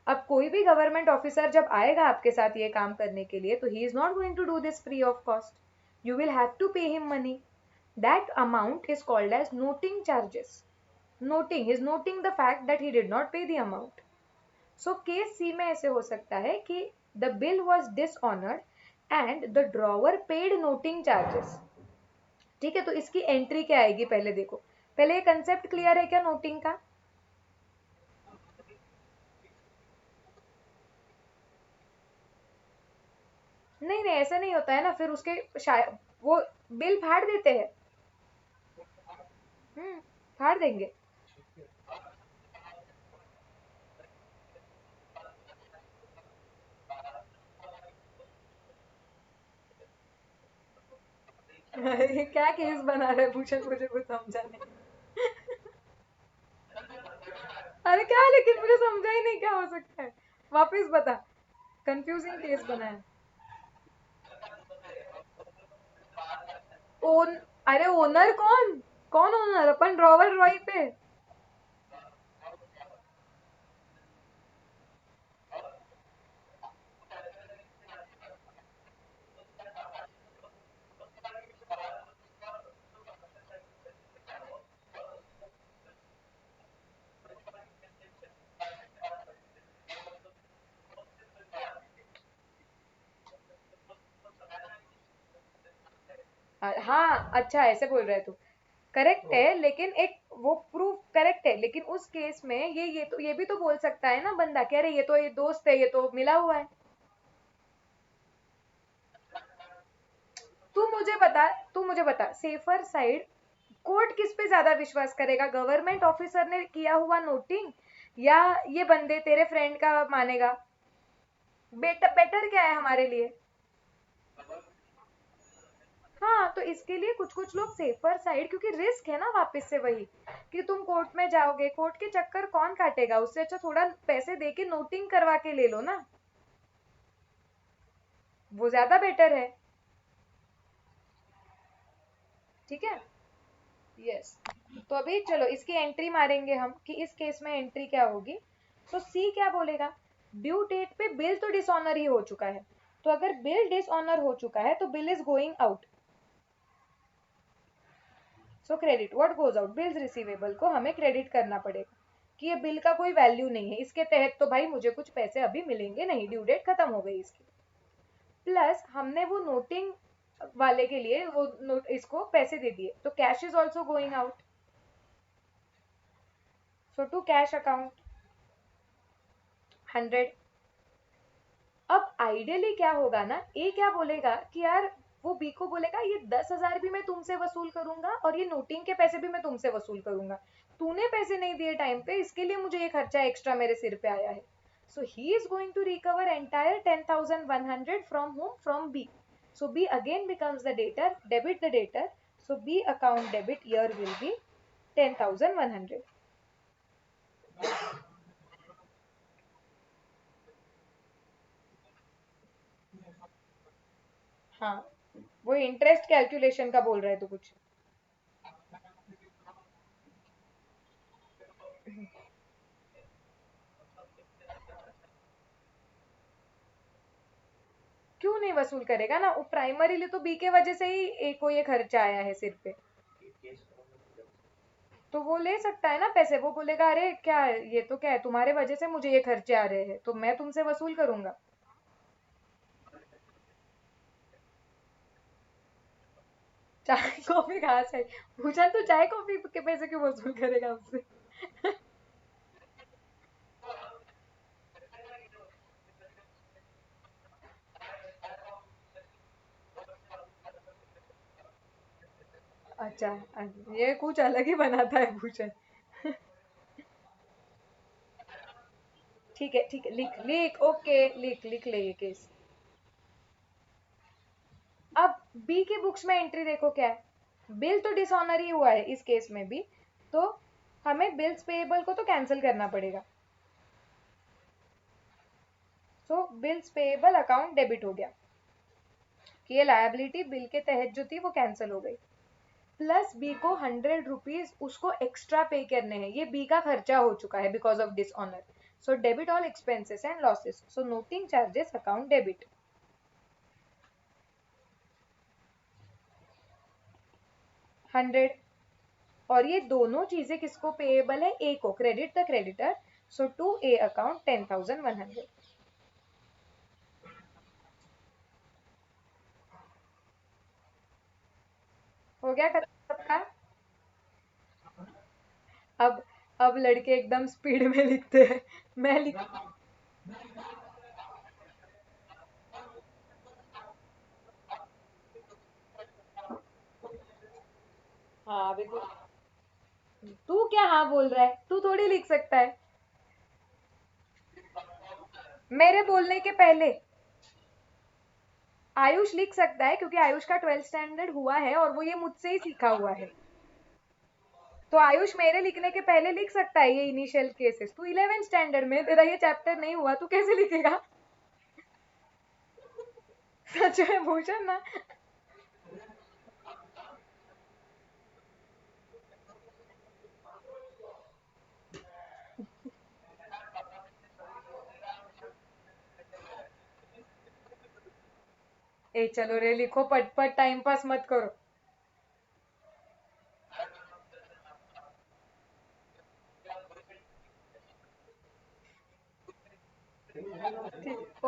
अब कोई भी गवर्नमेंट ऑफिसर जब आएगा आपके साथ ये काम करने के लिए, तो he is not going to do this free of cost, you will have to pay him money, that amount is called as noting charges. noting, he's noting the fact that he did not pay the amount. So case C में ऐसे हो सकता है कि the bill was dishonored and the drawer paid noting charges। ठीक है, तो इसकी एंट्री क्या आएगी पहले देखो, पहले ये कंसेप्ट क्लियर है क्या नोटिंग का? नहीं नहीं, ऐसा नहीं होता है ना, फिर उसके शायद वो बिल फाड़ देते हैं। फाड़ देंगे। अरे क्या केस बना रहे भूषण, मुझे कुछ समझा नहीं। अरे क्या, लेकिन मुझे समझा ही नहीं क्या हो सकता है, वापस बता। कंफ्यूजिंग केस बना है। ओन अरे ओनर कौन? कौन ओनर? अपन ड्रॉवर रॉय पे। हाँ अच्छा, ऐसे बोल रहे तू। करेक्ट है, लेकिन एक वो प्रूफ करेक्ट है, लेकिन उस केस में ये तो ये भी तो बोल सकता है ना बंदा कि अरे ये तो ये दोस्त है, ये तो मिला हुआ है। तू मुझे बता सेफर साइड, कोर्ट किस पे ज्यादा विश्वास करेगा? गवर्नमेंट ऑफिसर ने किया हुआ नोटिंग, या ये बंदे तेरे फ्रेंड का मानेगा? बेटर बेटर क्या है हमारे लिए? हाँ, तो इसके लिए कुछ कुछ लोग सेफर साइड, क्योंकि रिस्क है ना वापस से वही, कि तुम कोर्ट में जाओगे, कोर्ट के चक्कर कौन काटेगा? उससे अच्छा थोड़ा पैसे दे के नोटिंग करवा के ले लो ना, वो ज्यादा बेटर है। ठीक है। यस। तो अभी चलो इसकी एंट्री मारेंगे हम कि इस केस में एंट्री क्या होगी। तो सी क्या बोलेगा? ड्यू डेट पे बिल तो डिसऑनर ही हो चुका है, तो अगर बिल डिसऑनर हो चुका है तो bill is going out. So credit what goes out, bills receivable को हमें क्रेडिट करना पड़ेगा कि ये बिल का कोई वैल्यू नहीं है, इसके तहत तो भाई मुझे कुछ पैसे अभी मिलेंगे नहीं, ड्यू डेट खत्म हो गई इसकी। प्लस हमने वो नोटिंग वाले के लिए वो नोट इसको पैसे दे दिए, तो cash is also going out. So to cash account 100। अब आइडियली क्या होगा ना, ए क्या बोलेगा कि यार, वो बी को बोलेगा ये 10,000 भी मैं तुमसे वसूल करूंगा और ये नोटिंग के पैसे भी मैं तुमसे वसूल करूंगा, तूने पैसे नहीं दिए टाइम पे, इसके लिए मुझे ये खर्चा एक्स्ट्रा मेरे सिर पे आया है। So he is going to recover entire 10,100 from home, from B. So B again becomes the debtor, debit the debtor. So B account debit here will be 10,100. हाँ, वो इंटरेस्ट कैलकुलेशन का बोल रहे तो कुछ। क्यों नहीं वसूल करेगा ना, वो प्राइमरीली तो बी के वजह से ही ए को ये खर्चा आया है सिर पे। तो वो ले सकता है ना पैसे, वो बोलेगा अरे क्या है, ये तो क्या है, तुम्हारे वजह से मुझे ये खर्चे आ रहे हैं तो मैं तुमसे वसूल करूंगा। चाय कॉफी कहाँ से? पूछा तो चाय कॉफी के पैसे क्यों वसूल करेगा उससे? अच्छा, ये कुछ अलग ही बनाता है भूषण। ठीक है, लिख लिख, ओके, लिख लिख ले ये केस। अब बी के बुक्स में एंट्री देखो क्या है, बिल तो डिसऑनर ही हुआ है इस केस में भी, तो हमें बिल्स पेएबल को तो कैंसिल करना पड़ेगा। सो बिल्स पेएबल अकाउंट डेबिट हो गया, कि ये लायबिलिटी बिल के तहत जो थी वो कैंसिल हो गई। प्लस बी को 100 रुपीज उसको एक्स्ट्रा पे करने हैं, ये बी का खर्चा हो चुका है because of dishonour. So debit all expenses and losses, so noting charges account debit 100। और ये दोनों चीजें किसको पेएबल है? ए को, credit the creditor. So to A account 10,100। हो गया खत्म सबका। अब अब लड़के एकदम स्पीड में लिखते हैं। मैं लिख हाँ बिल्कुल। तू क्या हाँ बोल रहा है, तू थोड़ी लिख सकता है मेरे बोलने के पहले। आयुष लिख सकता है क्योंकि आयुष का 12th स्टैंडर्ड हुआ है और वो ये मुझसे ही सीखा हुआ है। तो आयुष मेरे लिखने के पहले लिख सकता है ये इनिशियल केसेस। तू 11th स्टैंडर्ड में, तेरा ये चैप्टर नहीं हुआ, तू कैसे लिखेगा? सच में भूषण ना। ए चलो रे, लिखो पट पट, टाइम पास मत करो।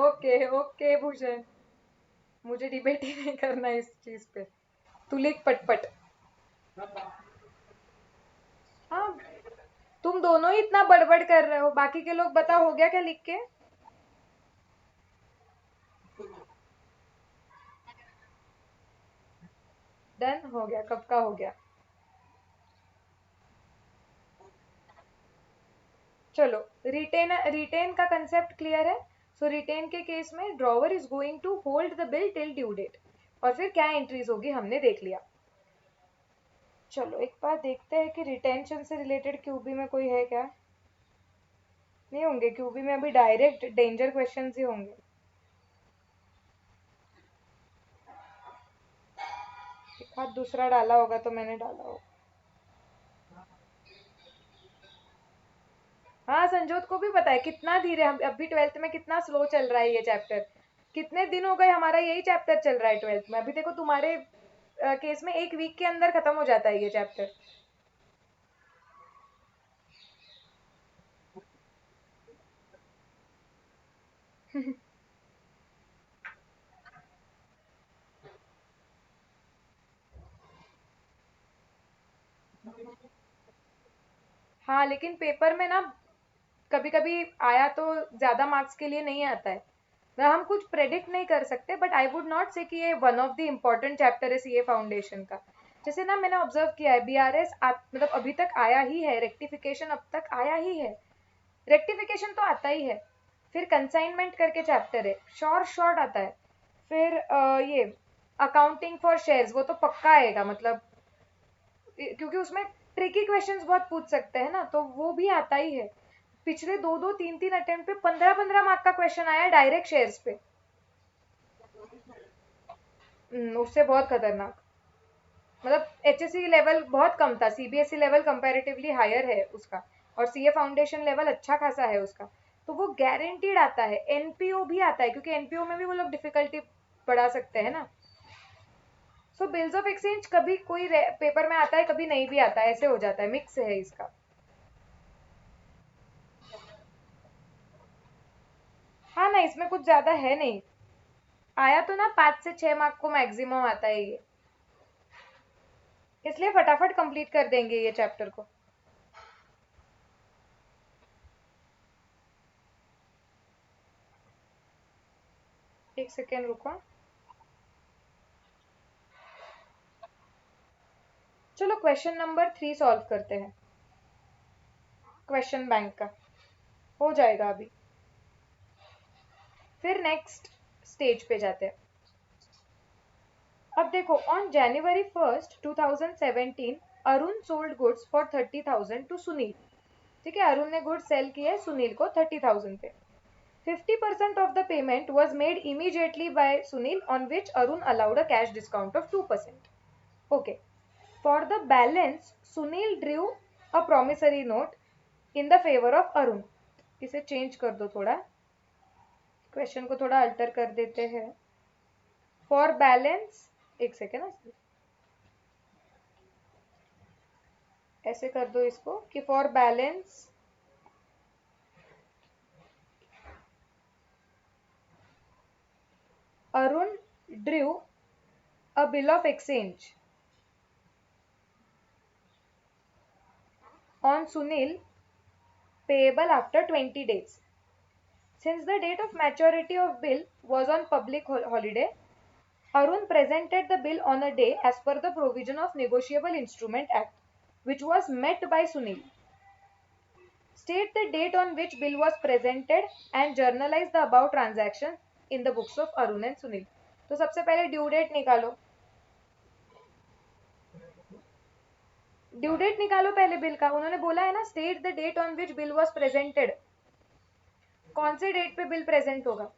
ओके ओके भूषण, मुझे डिबेट ही नहीं करना इस चीज पे। तू लिख पटपट। हाँ, तुम दोनों ही इतना बड़बड़ कर रहे हो, बाकी के लोग बताओ हो गया क्या लिख के? डन हो गया, कब का हो गया। चलो, रिटेन रिटेन का कंसेप्ट क्लियर है। सो रिटेन के केस में drawer is going to hold the bill till due date, और फिर क्या एंट्रीज होगी हमने देख लिया। चलो एक बार देखते हैं कि रिटेंशन से रिलेटेड क्यूबी में कोई है क्या। नहीं होंगे क्यूबी में, अभी डायरेक्ट डेंजर क्वेश्चंस ही होंगे। एक हाथ दूसरा डाला होगा तो मैंने डाला होगा। हाँ, संजोत को भी पता है कितना धीरे, हम अभी 12th में कितना स्लो चल रहा है ये चैप्टर। कितने दिन हो गए हमारा यही चैप्टर चल रहा है 12th में, अभी देखो तुम्हारे केस में एक वीक के अंदर खत्म हो जाता है ये चैप्टर। हाँ लेकिन पेपर में ना कभी कभी आया तो ज्यादा मार्क्स के लिए नहीं आता है, ना हम कुछ प्रेडिक्ट नहीं कर सकते, बट आई वुड नॉट से कि ये one of the important chapter है सीए फाउंडेशन का। जैसे ना मैंने ऑब्जर्व किया है बीआरएस मतलब अभी तक आया ही है, रेक्टिफिकेशन अब तक आया ही है। रेक्टिफिकेशन तो आता ही है। फिर कंसाइनमेंट करके चैप्टर है, शॉर्ट शॉर्ट आता है। फिर ये अकाउंटिंग फॉर शेयर्स, वो तो पक्का आएगा, मतलब क्योंकि उसमें ट्रिकी क्वेश्चंस बहुत पूछ सकते हैं ना, तो वो भी आता ही है। पिछले दो दो तीन तीन अटेम्प्ट पे 15-15 मार्क का क्वेश्चन आया है डायरेक्ट शेयर्स पे। उससे बहुत खतरनाक। मतलब एचएससी लेवल बहुत कम था, सीबीएसई लेवल कंपैरेटिवली हायर है उसका, और सीए फाउंडेशन लेवल अच्छा खासा है उसका। तो वो गारंटीड आता है। एनपीओ भी आता है क्योंकि एनपीओ में भी वो लोग डिफिकल्टी बढ़ा सकते हैं ना। सो बिल्स ऑफ एक्सचेंज कभी कोई पेपर में आता है, कभी नहीं भी आता है, ऐसे हो जाता है, मिक्स है इसका। हाँ ना, इसमें कुछ ज्यादा है नहीं। आया तो ना 5 से 6 मार्क को मैक्सिमम आता है ये, इसलिए फटाफट कंप्लीट कर देंगे ये चैप्टर को। एक सेकेंड रुको। चलो क्वेश्चन नंबर 3 सॉल्व करते हैं, क्वेश्चन बैंक का। हो जाएगा अभी। फिर नेक्स्ट स्टेज पे जाते हैं। अब देखो, on January 1st 2017 Arun sold goods for 30,000 to Sunil. ठीक है, अरुण ने गुड्स सेल किए सुनील को 30,000 पे। 50% of the payment was made immediately by Sunil, on which Arun allowed a cash discount of 2%. Okay. For the balance, Sunil drew a promissory note in the favor of Arun. इसे change कर दो थोड़ा, question को थोड़ा alter कर देते हैं। For balance, एक सेकेंड ना, ऐसे कर दो इसको कि for balance Arun Drew a bill of exchange on Sunil payable after 20 days. Since the date of maturity of bill was on public holiday, Arun presented the bill on a day as per the provision of Negotiable Instrument Act, which was met by Sunil. State the date on which bill was presented and journalize the above transaction in the books of Arun and Sunil. तो सबसे पहले due date निकालो. Due date निकालो पहले bill का. उन्होंने बोला है ना, state the date on which bill was presented. कौन से डेट पे बिल प्रेजेंट होगा?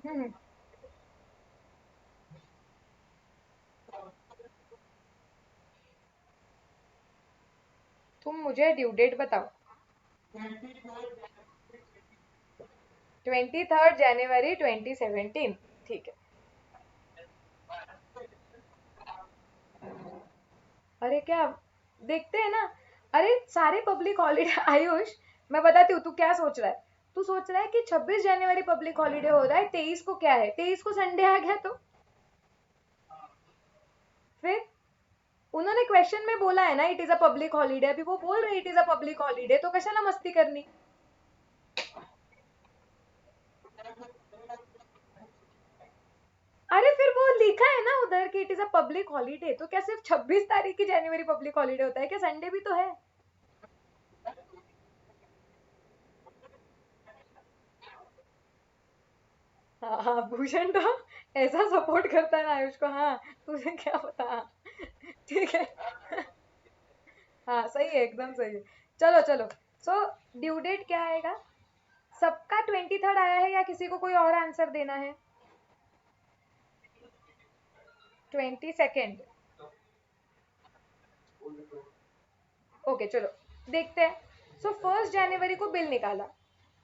हम्म. तुम मुझे ड्यू डेट बताओ. 23 जनवरी 2017. ठीक है. अरे क्या, देखते हैं ना. अरे सारे पब्लिक हॉलीडे आयुष, मैं बताती हूँ तू क्या सोच रहा है. तू सोच रहा है कि 26 जनवरी पब्लिक हॉलीडे हो रहा है, 23 को क्या है, 23 को संडे आ गया तो फिर उन्होंने क्वेश्चन में बोला है ना it is a public holiday. अभी वो बोल रहे it is a public holiday, तो कशाला मस्ती करनी. अरे फिर वो लिखा है ना उधर कि it is a public holiday, तो क्या सिर्फ 26 तारीख की जनवरी पब्लिक हॉलीडे होता है क्या? संडे भी तो है. हाँ हाँ, भूषण तो ऐसा सपोर्ट करता है ना आयुष को. हाँ, तुझे क्या पता. हाँ, ठीक है. हाँ सही है, एकदम सही है. चलो चलो. सो ड्यू डेट क्या आएगा? सबका 23rd आया है या किसी को कोई और आंसर देना है? 22nd. ओके चलो देखते हैं. सो 1 जनवरी को बिल निकाला.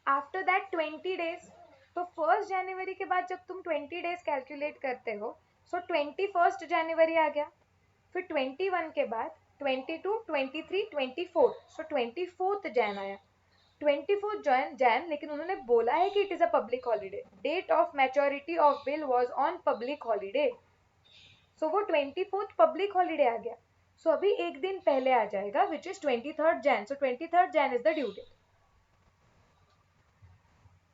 After that 20 days. तो 1 जनवरी के बाद जब तुम 20 डेज कैलकुलेट करते हो, सो 21 जनवरी आ गया. फिर 21 के बाद 22, 23, 24, सो 24th जैन आया. 24th जैन, लेकिन उन्होंने बोला है कि it is a public holiday. Date of maturity of bill was on public holiday. So वो 24th पब्लिक हॉलीडे आ गया. सो अभी एक दिन पहले आ जाएगा which is 23rd Jan. So 23rd Jan is the due date.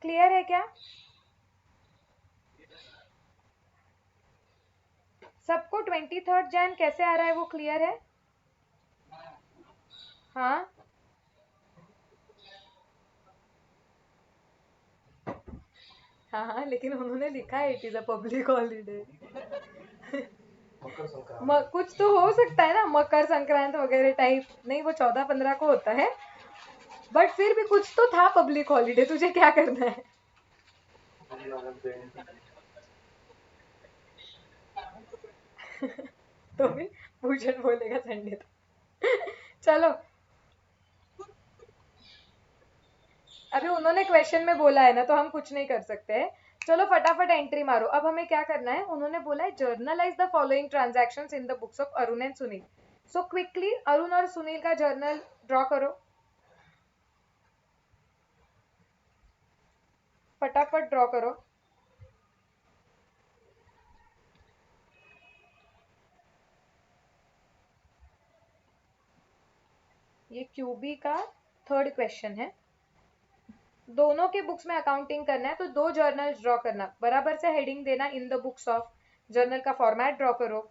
Clear है क्या? सबको 23rd जैन कैसे आ रहा है वो क्लियर है? हाँ. हाँ हाँ, लेकिन उन्होंने लिखा है it is a public holiday. कुछ तो हो सकता है ना, मकर संक्रांत वगैरह टाइप. नहीं, वो 14-15 को होता है. बट फिर भी कुछ तो था पब्लिक हॉलीडे. तुझे क्या करना है? तो भी भूषण बोलेगा संडे तो. चलो. अभी उन्होंने क्वेश्चन में बोला है ना, तो हम कुछ नहीं कर सकते हैं. चलो फटाफट एंट्री मारो. अब हमें क्या करना है, उन्होंने बोला है generalized the following transaction in the books of Arun and Sunil. So quickly Arun और सुनील का जर्नल ड्रॉ करो. फटाफट ड्रॉ करो. ये क्यूबी का थर्ड क्वेश्चन है. दोनों के बुक्स में अकाउंटिंग करना है, तो दो जर्नल्स ड्रॉ करना, बराबर से हेडिंग देना इन द बुक्स ऑफ. जर्नल का फॉर्मेट ड्रॉ करो.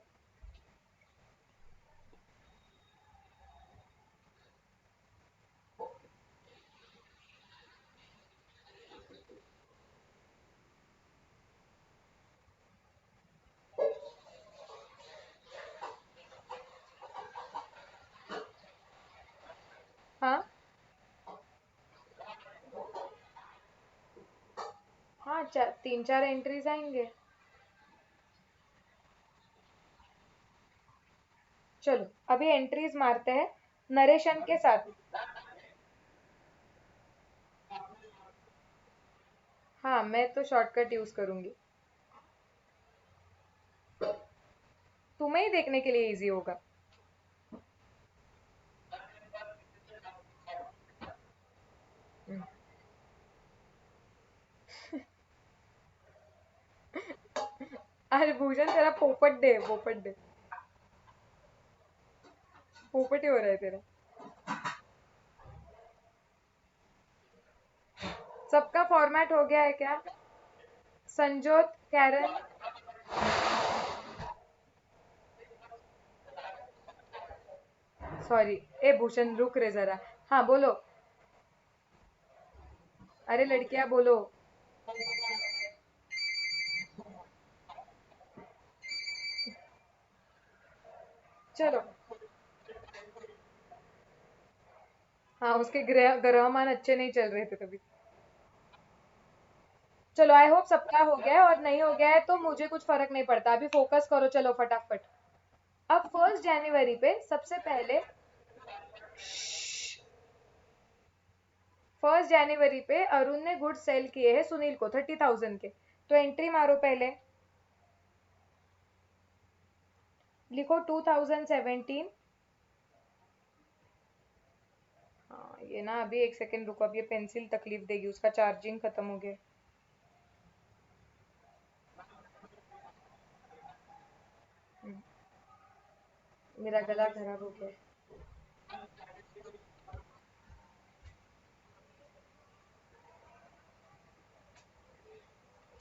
हाँ हाँ, 3-4 एंट्रीज आएंगे. चलो अभी एंट्रीज मारते हैं नरेशन के साथ. हाँ, मैं तो शॉर्टकट यूज करूंगी. तुम्हें ही देखने के लिए इजी होगा. अरे भूषण तेरा पोपट डे, पोपट डे, पोपट ही हो रहा है तेरा। सबका फॉर्मेट हो गया है क्या? संजोत, कैरन। सॉरी। ए भूषण रुक रे जरा। हाँ बोलो। अरे लड़कियां बोलो। चलो। हाँ उसके ग्रह ग्रहमान अच्छे नहीं चल रहे थे तभी। चलो आई होप सबका हो गया है, और नहीं हो गया है तो मुझे कुछ फर्क नहीं पड़ता, अभी फोकस करो चलो फटाफट। अब 1 जनवरी पे सबसे पहले, 1 जनवरी पे अरुण ने गुड्स सेल किए हैं सुनील को 30,000 के, तो एंट्री मारो पहले। लिखो 2017। हाँ ये ना, अभी एक सेकंड रुको, अब ये पेंसिल तकलीफ देगी, उसका चार्जिंग खत्म हो गया। हम्म, मेरा गला खराब हो गया।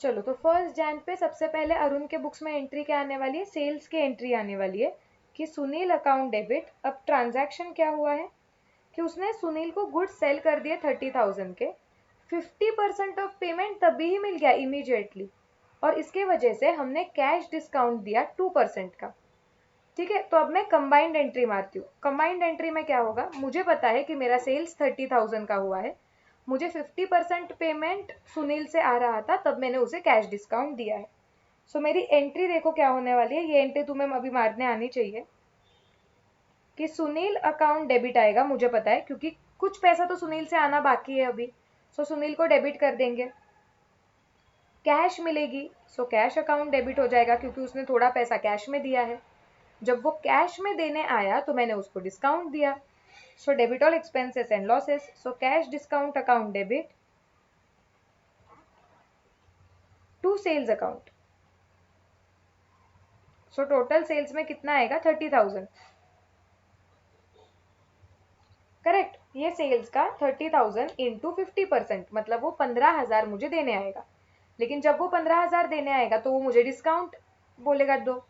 चलो तो 1 जैन पे सबसे पहले अरुण के बुक्स में एंट्री क्या आने वाली है? सेल्स की एंट्री आने वाली है कि सुनील अकाउंट डेबिट। अब ट्रांजैक्शन क्या हुआ है कि उसने सुनील को गुड्स सेल कर दिए 30,000 के। 50% ऑफ पेमेंट तभी ही मिल गया इमीडिएटली, और इसके वजह से हमने कैश डिस्काउंट दिया 2% का। ठीक है, तो अब मैं कंबाइंड एंट्री मारती हूँ। कंबाइंड एंट्री में क्या होगा, मुझे पता है कि मेरा सेल्स 30,000 का हुआ है, मुझे 50% पेमेंट सुनील से आ रहा था, तब मैंने उसे कैश डिस्काउंट दिया है। सो मेरी एंट्री देखो क्या होने वाली है, ये एंट्री तुम्हें अभी मारने आनी चाहिए कि सुनील अकाउंट डेबिट आएगा, मुझे पता है क्योंकि कुछ पैसा तो सुनील से आना बाकी है अभी। सो सुनील को डेबिट कर देंगे। कैश मिलेगी, सो कैश अकाउंट डेबिट हो जाएगा क्योंकि उसने थोड़ा पैसा कैश में दिया है। जब वो कैश में देने आया तो मैंने उसको डिस्काउंट दिया। So debit all expenses and losses, so cash discount account debit to sales account. So total sales में कितना आएगा? 30,000। करेक्ट, ये सेल्स का 30,000 इंटू 50%, मतलब वो 15,000 मुझे देने आएगा। लेकिन जब वो 15,000 देने आएगा तो वो मुझे डिस्काउंट बोलेगा दो,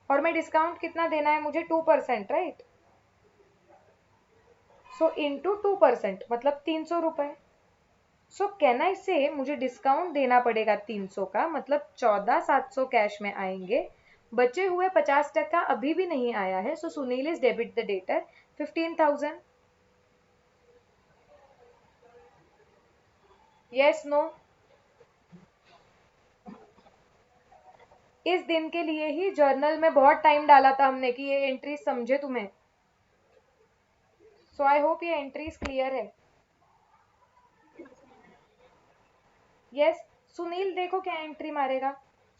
और मैं डिस्काउंट कितना देना है मुझे? 2%, राइट। सो इंटू 2% मतलब 300 रुपए। सो कैन आई से मुझे डिस्काउंट देना पड़ेगा 300 का, मतलब 14,700 कैश में आएंगे। बचे हुए 50% अभी भी नहीं आया है, so Sunil is debit the debtor 15,000। Yes no? इस दिन के लिए ही जर्नल में बहुत टाइम डाला था हमने कि ये एंट्री समझे तुम्हें। सो आई होप ये एंट्रीज क्लियर है। यस। सुनील देखो क्या एंट्री मारेगा,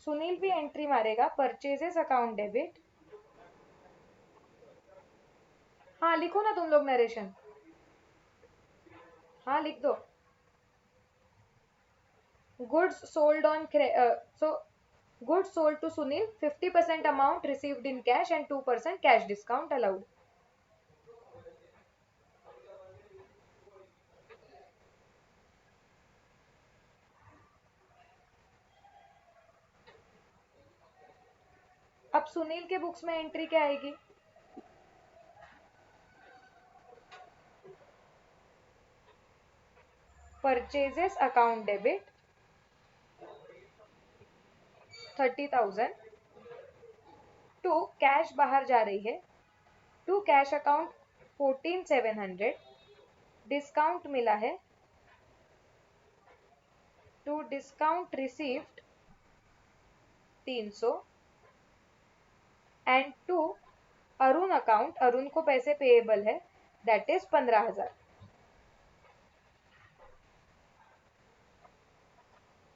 सुनील भी एंट्री मारेगा परचेजेस अकाउंट डेबिट। हाँ लिखो ना तुम लोग नरेशन। हाँ लिख दो। Goods sold on so goods sold to Sunil 50% amount received in cash and 2% cash discount allowed. अब सुनील के बुक्स में एंट्री क्या आएगी? Purchases account debit 30,000 to cash बाहर जा रही है, टू कैश अकाउंट 14,700। डिस्काउंट मिला है, to discount received 300 and to Arun account, Arun को पैसे पेएबल है, that is 15,000।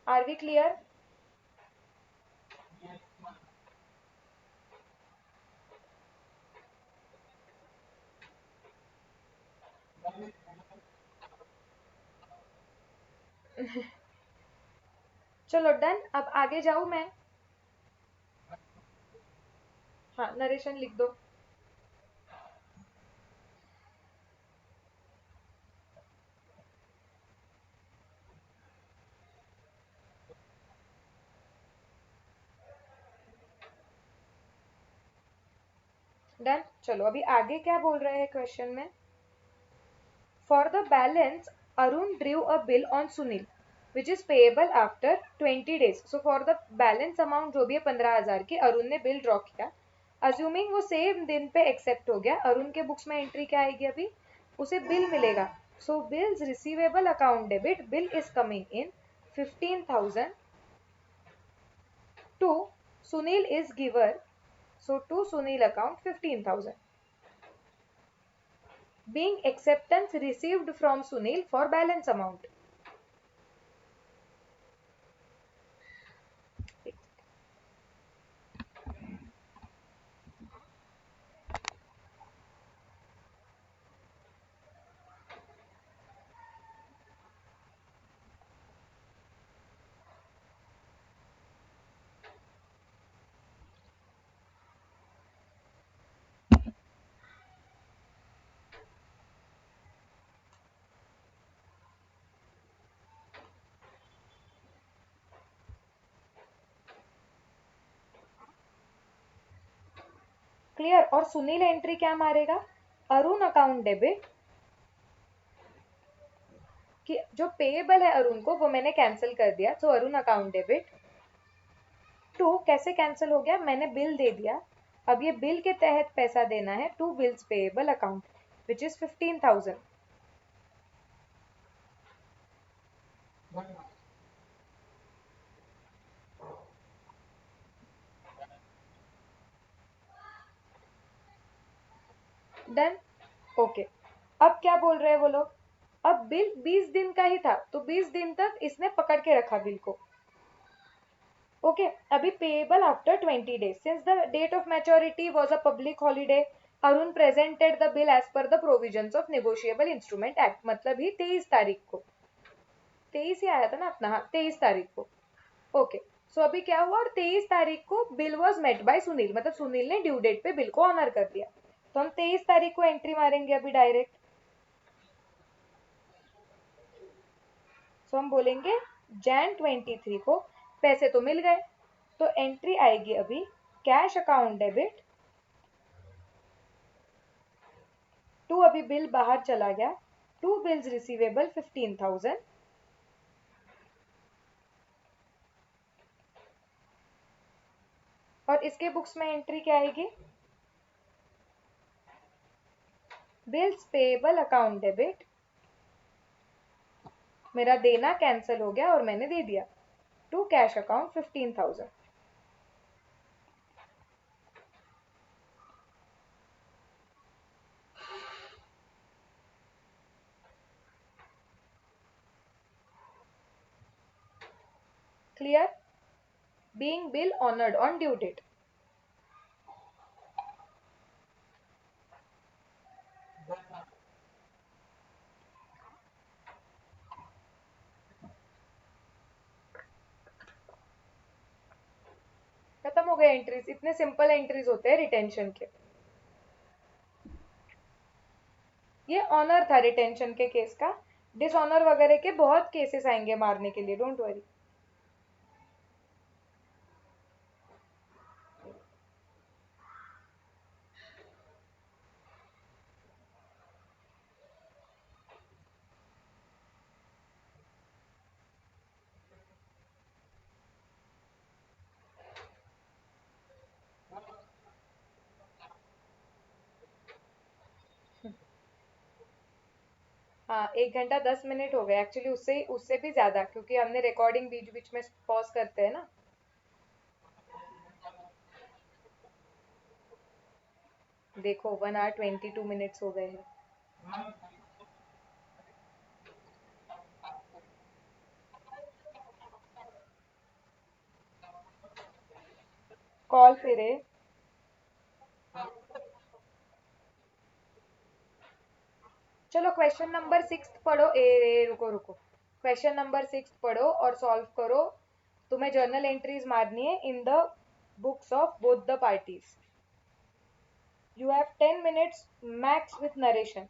Are we clear? चलो डन, अब आगे जाऊं मैं? हाँ, नरेशन लिख दो। डन। चलो अभी आगे क्या बोल रहे हैं क्वेश्चन में। For the balance Arun drew a bill on Sunil which is payable after 20 days. So for the balance amount जो भी है 15,000 की, अरुण ने बिल ड्रॉ किया। अज्यूमिंग वो सेम दिन पे एक्सेप्ट हो गया, अरुण के बुक्स में एंट्री क्या आएगी अभी, उसे बिल मिलेगा। So bills receivable account debit, bill is coming in 15,000 to Sunil is giver, so to Sunil account 15,000. Being acceptance received from Sunil for balance amount. Clear. और सुनील एंट्री क्या मारेगा, अरुण अकाउंट डेबिट, कि जो पेएबल है अरुण को वो मैंने कैंसिल कर दिया, तो अरुण अकाउंट डेबिट टू, कैसे कैंसिल हो गया, मैंने बिल दे दिया, अब ये बिल के तहत पैसा देना है, to bills payable account which is 15,000। Done. Okay. अब क्या बोल रहे हैं वो लोग, अब बिल 20 दिन का ही था, तो 20 दिन तक इसने पकड़ के रखा बिल को। ओके। अभी payable after 20 days since the date of maturity was a public holiday, Arun presented the bill as per the provisions of negotiable instrument act, मतलब ही 23 तारीख को, 23 ही आया था ना अपना, हाँ 23 तारीख को। ओके। सो अभी क्या हुआ, और 23 तारीख को bill was met by Sunil, मतलब सुनील ने ड्यू डेट पे बिल को ऑनर कर दिया, तो हम 23 तारीख को एंट्री मारेंगे अभी डायरेक्ट। सो हम बोलेंगे जैन 23 को पैसे तो मिल गए, तो एंट्री आएगी अभी कैश अकाउंट डेबिट टू, अभी बिल बाहर चला गया, टू बिल्स रिसीवेबल 15,000, और इसके बुक्स में एंट्री क्या आएगी, बिल्स पेएबल अकाउंट डेबिट, मेरा देना कैंसिल हो गया और मैंने दे दिया, to cash account 15,000। Clear. Being bill honoured on due date. खत्म हो गए एंट्रीज, इतने सिंपल एंट्रीज होते हैं रिटेंशन के। ये ऑनर था रिटेंशन के केस का, डिसऑनर वगैरह के बहुत केसेस आएंगे मारने के लिए, डोंट वरी। हाँ, 1 घंटा 10 मिनट हो गए एक्चुअली, उससे उससे भी ज्यादा, क्योंकि हमने रिकॉर्डिंग बीच बीच में पॉज करते हैं ना। देखो 1 hour 22 minutes हो गए हैं। कॉल फिरे। चलो क्वेश्चन नंबर 6 पढ़ो, रुको रुको, क्वेश्चन नंबर 6 पढ़ो और सॉल्व करो। तुम्हें जर्नल एंट्रीज मारनी है इन the books of both the parties. You have 10 minutes max with narration.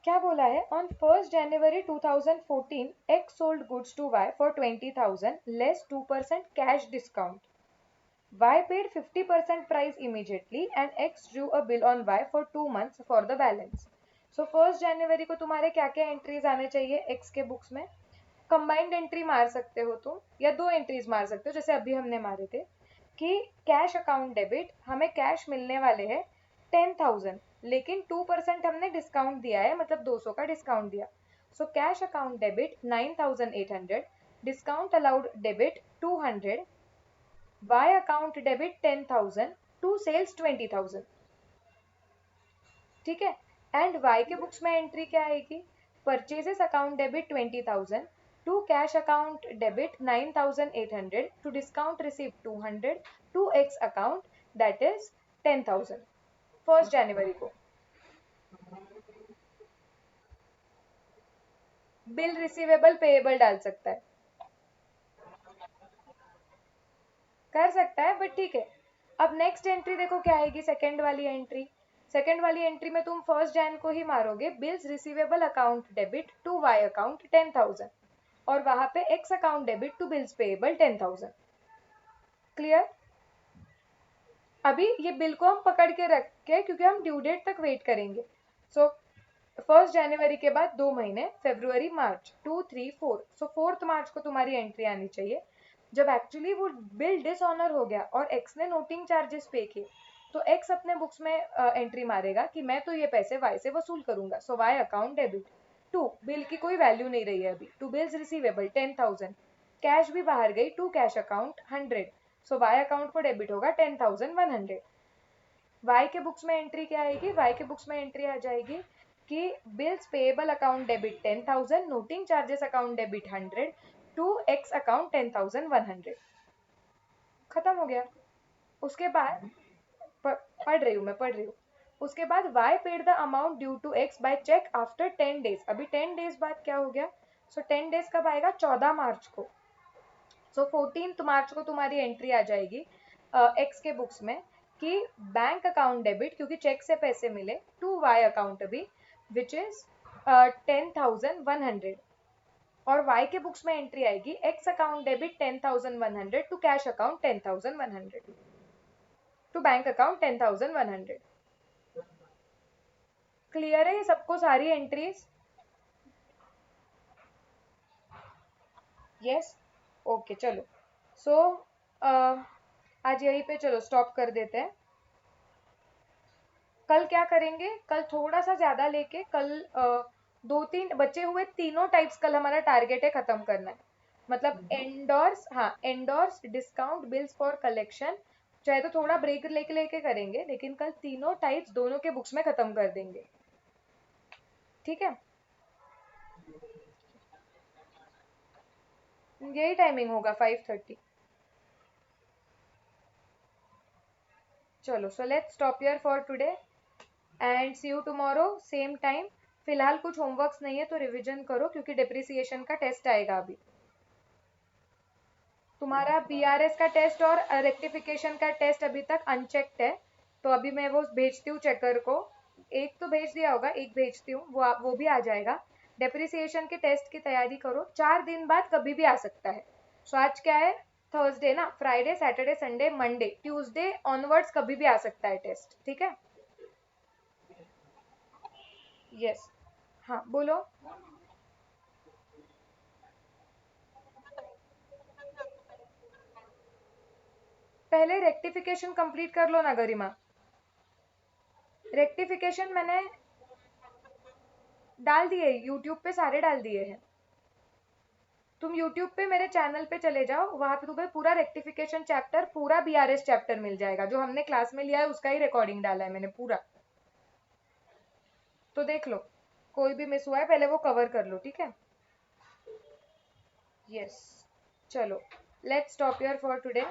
क्या बोला है? On 1st January 2014, X sold goods to Y for 20,000 less 2% cash discount. Y paid 50% price immediately and X drew a bill on Y for 2 months for the balance. So 1st January को तुम्हारे क्या क्या entries आने चाहिए X के books में? Combined entry मार सकते हो तुम, या दो एंट्रीज मार सकते हो जैसे अभी हमने मारे थे कि कैश अकाउंट डेबिट, हमें कैश मिलने वाले हैं 10,000 लेकिन 2% हमने डिस्काउंट दिया है, मतलब 200 का डिस्काउंट दिया. So cash account debit 9,800, discount allowed debit 200, Y account debit 10,000 to sales 20,000. ठीक है. एंड वाई के बुक्स में एंट्री क्या आएगी? Purchases account debit 20,000 to cash account debit 9,800 to discount receive 200 to X account that is 10,000. 1st जनवरी को bill receivable payable डाल सकता है, कर सकता है, बट ठीक है. अब नेक्स्ट एंट्री देखो क्या आएगी, सेकंड वाली एंट्री. सेकंड वाली एंट्री में तुम 1st जैन को ही मारोगे, bills receivable account debit to Y account 10,000 और वहां पे X account debit to bills payable 10,000. Clear? अभी ये बिल को हम पकड़ के रख के, क्योंकि हम ड्यू डेट तक वेट करेंगे. सो 1st जनवरी के बाद 2 महीने, फेब्रुवरी मार्च 2 3 4. सो 4th मार्च को तुम्हारी एंट्री आनी चाहिए जब एक्चुअली वो बिल डिसऑनर हो गया और एक्स ने नोटिंग चार्जेस पे किए. तो एक्स अपने बुक्स में एंट्री मारेगा कि मैं तो ये पैसे वाई से वसूल करूंगा. So Y account debit to, bill की कोई वैल्यू नहीं रही है अभी, टू बिल्स रिसीवेबल 10,000, कैश भी बाहर गई, to cash account 100. So Y account को डेबिट होगा 10,100. वाई के बुक्स में एंट्री क्या आएगी? वाई के बुक्स में एंट्री आ जाएगी कि bills payable account debit 10,000, noting charges account debit 100 to X account 10,100. खत्म हो गया. उसके बाद पढ़ रही हूँ. उसके बाद Y paid the amount due to X by cheque after 10 days. अभी 10 डेज बाद क्या हो गया? सो 10 डेज कब आएगा? 14 मार्च को. सो 14th मार्च को तुम्हारी एंट्री आ जाएगी एक्स के बुक्स में कि बैंक अकाउंट डेबिट, क्योंकि चेक से पैसे मिले, टू वाई अकाउंट अभी विच इज 10,100. और वाई के बुक्स में एंट्री आएगी X account debit 10,100 to cash account 10,100 to bank account 10,100. Clear है ये सबको, सारी एंट्रीज? यस. ओके चलो. सो आज यहीं पे चलो स्टॉप कर देते हैं. कल क्या करेंगे? कल थोड़ा सा ज्यादा लेके, कल 2-3 बचे हुए तीनों टाइप्स कल हमारा टारगेट है खत्म करना है. मतलब एंडोर्स, हाँ endorse, discount, bills for collection, चाहे तो थोड़ा ब्रेक लेके लेके करेंगे, लेकिन कल तीनों टाइप्स दोनों के बुक्स में खत्म कर देंगे. ठीक है. यही टाइमिंग होगा 5:30. चलो, so let's stop here for today and see you tomorrow same time. फिलहाल कुछ होमवर्क्स नहीं है तो रिवीजन करो, क्योंकि डिप्रिसिएशन का टेस्ट आएगा अभी. तुम्हारा बीआरएस का टेस्ट और रेक्टिफिकेशन का टेस्ट अभी तक अनचेक्ड है, तो अभी मैं वो भेजती हूँ चेकर को. एक तो भेज दिया होगा, एक भेजती हूँ, वो भी आ जाएगा. डेप्रिसिएशन के टेस्ट की तैयारी करो, 4 दिन बाद कभी भी आ सकता है. सो आज क्या है? थर्सडे ना, Friday Saturday Sunday Monday Tuesday onwards कभी भी आ सकता है टेस्ट. ठीक है. यस. हाँ बोलो. पहले रेक्टिफिकेशन कंप्लीट कर लो ना गरिमा. रेक्टिफिकेशन मैंने डाल दिए, यूट्यूब पे सारे डाल दिए हैं. तुम यूट्यूब पे मेरे चैनल पे चले जाओ, वहां पे तुम्हें पूरा रेक्टिफिकेशन चैप्टर, पूरा बीआरएस चैप्टर मिल जाएगा. जो हमने क्लास में लिया है उसका ही रिकॉर्डिंग डाला है मैंने पूरा. तो देख लो, कोई भी मिस हुआ है पहले वो कवर कर लो. ठीक है. यस. चलो, let's stop here for today.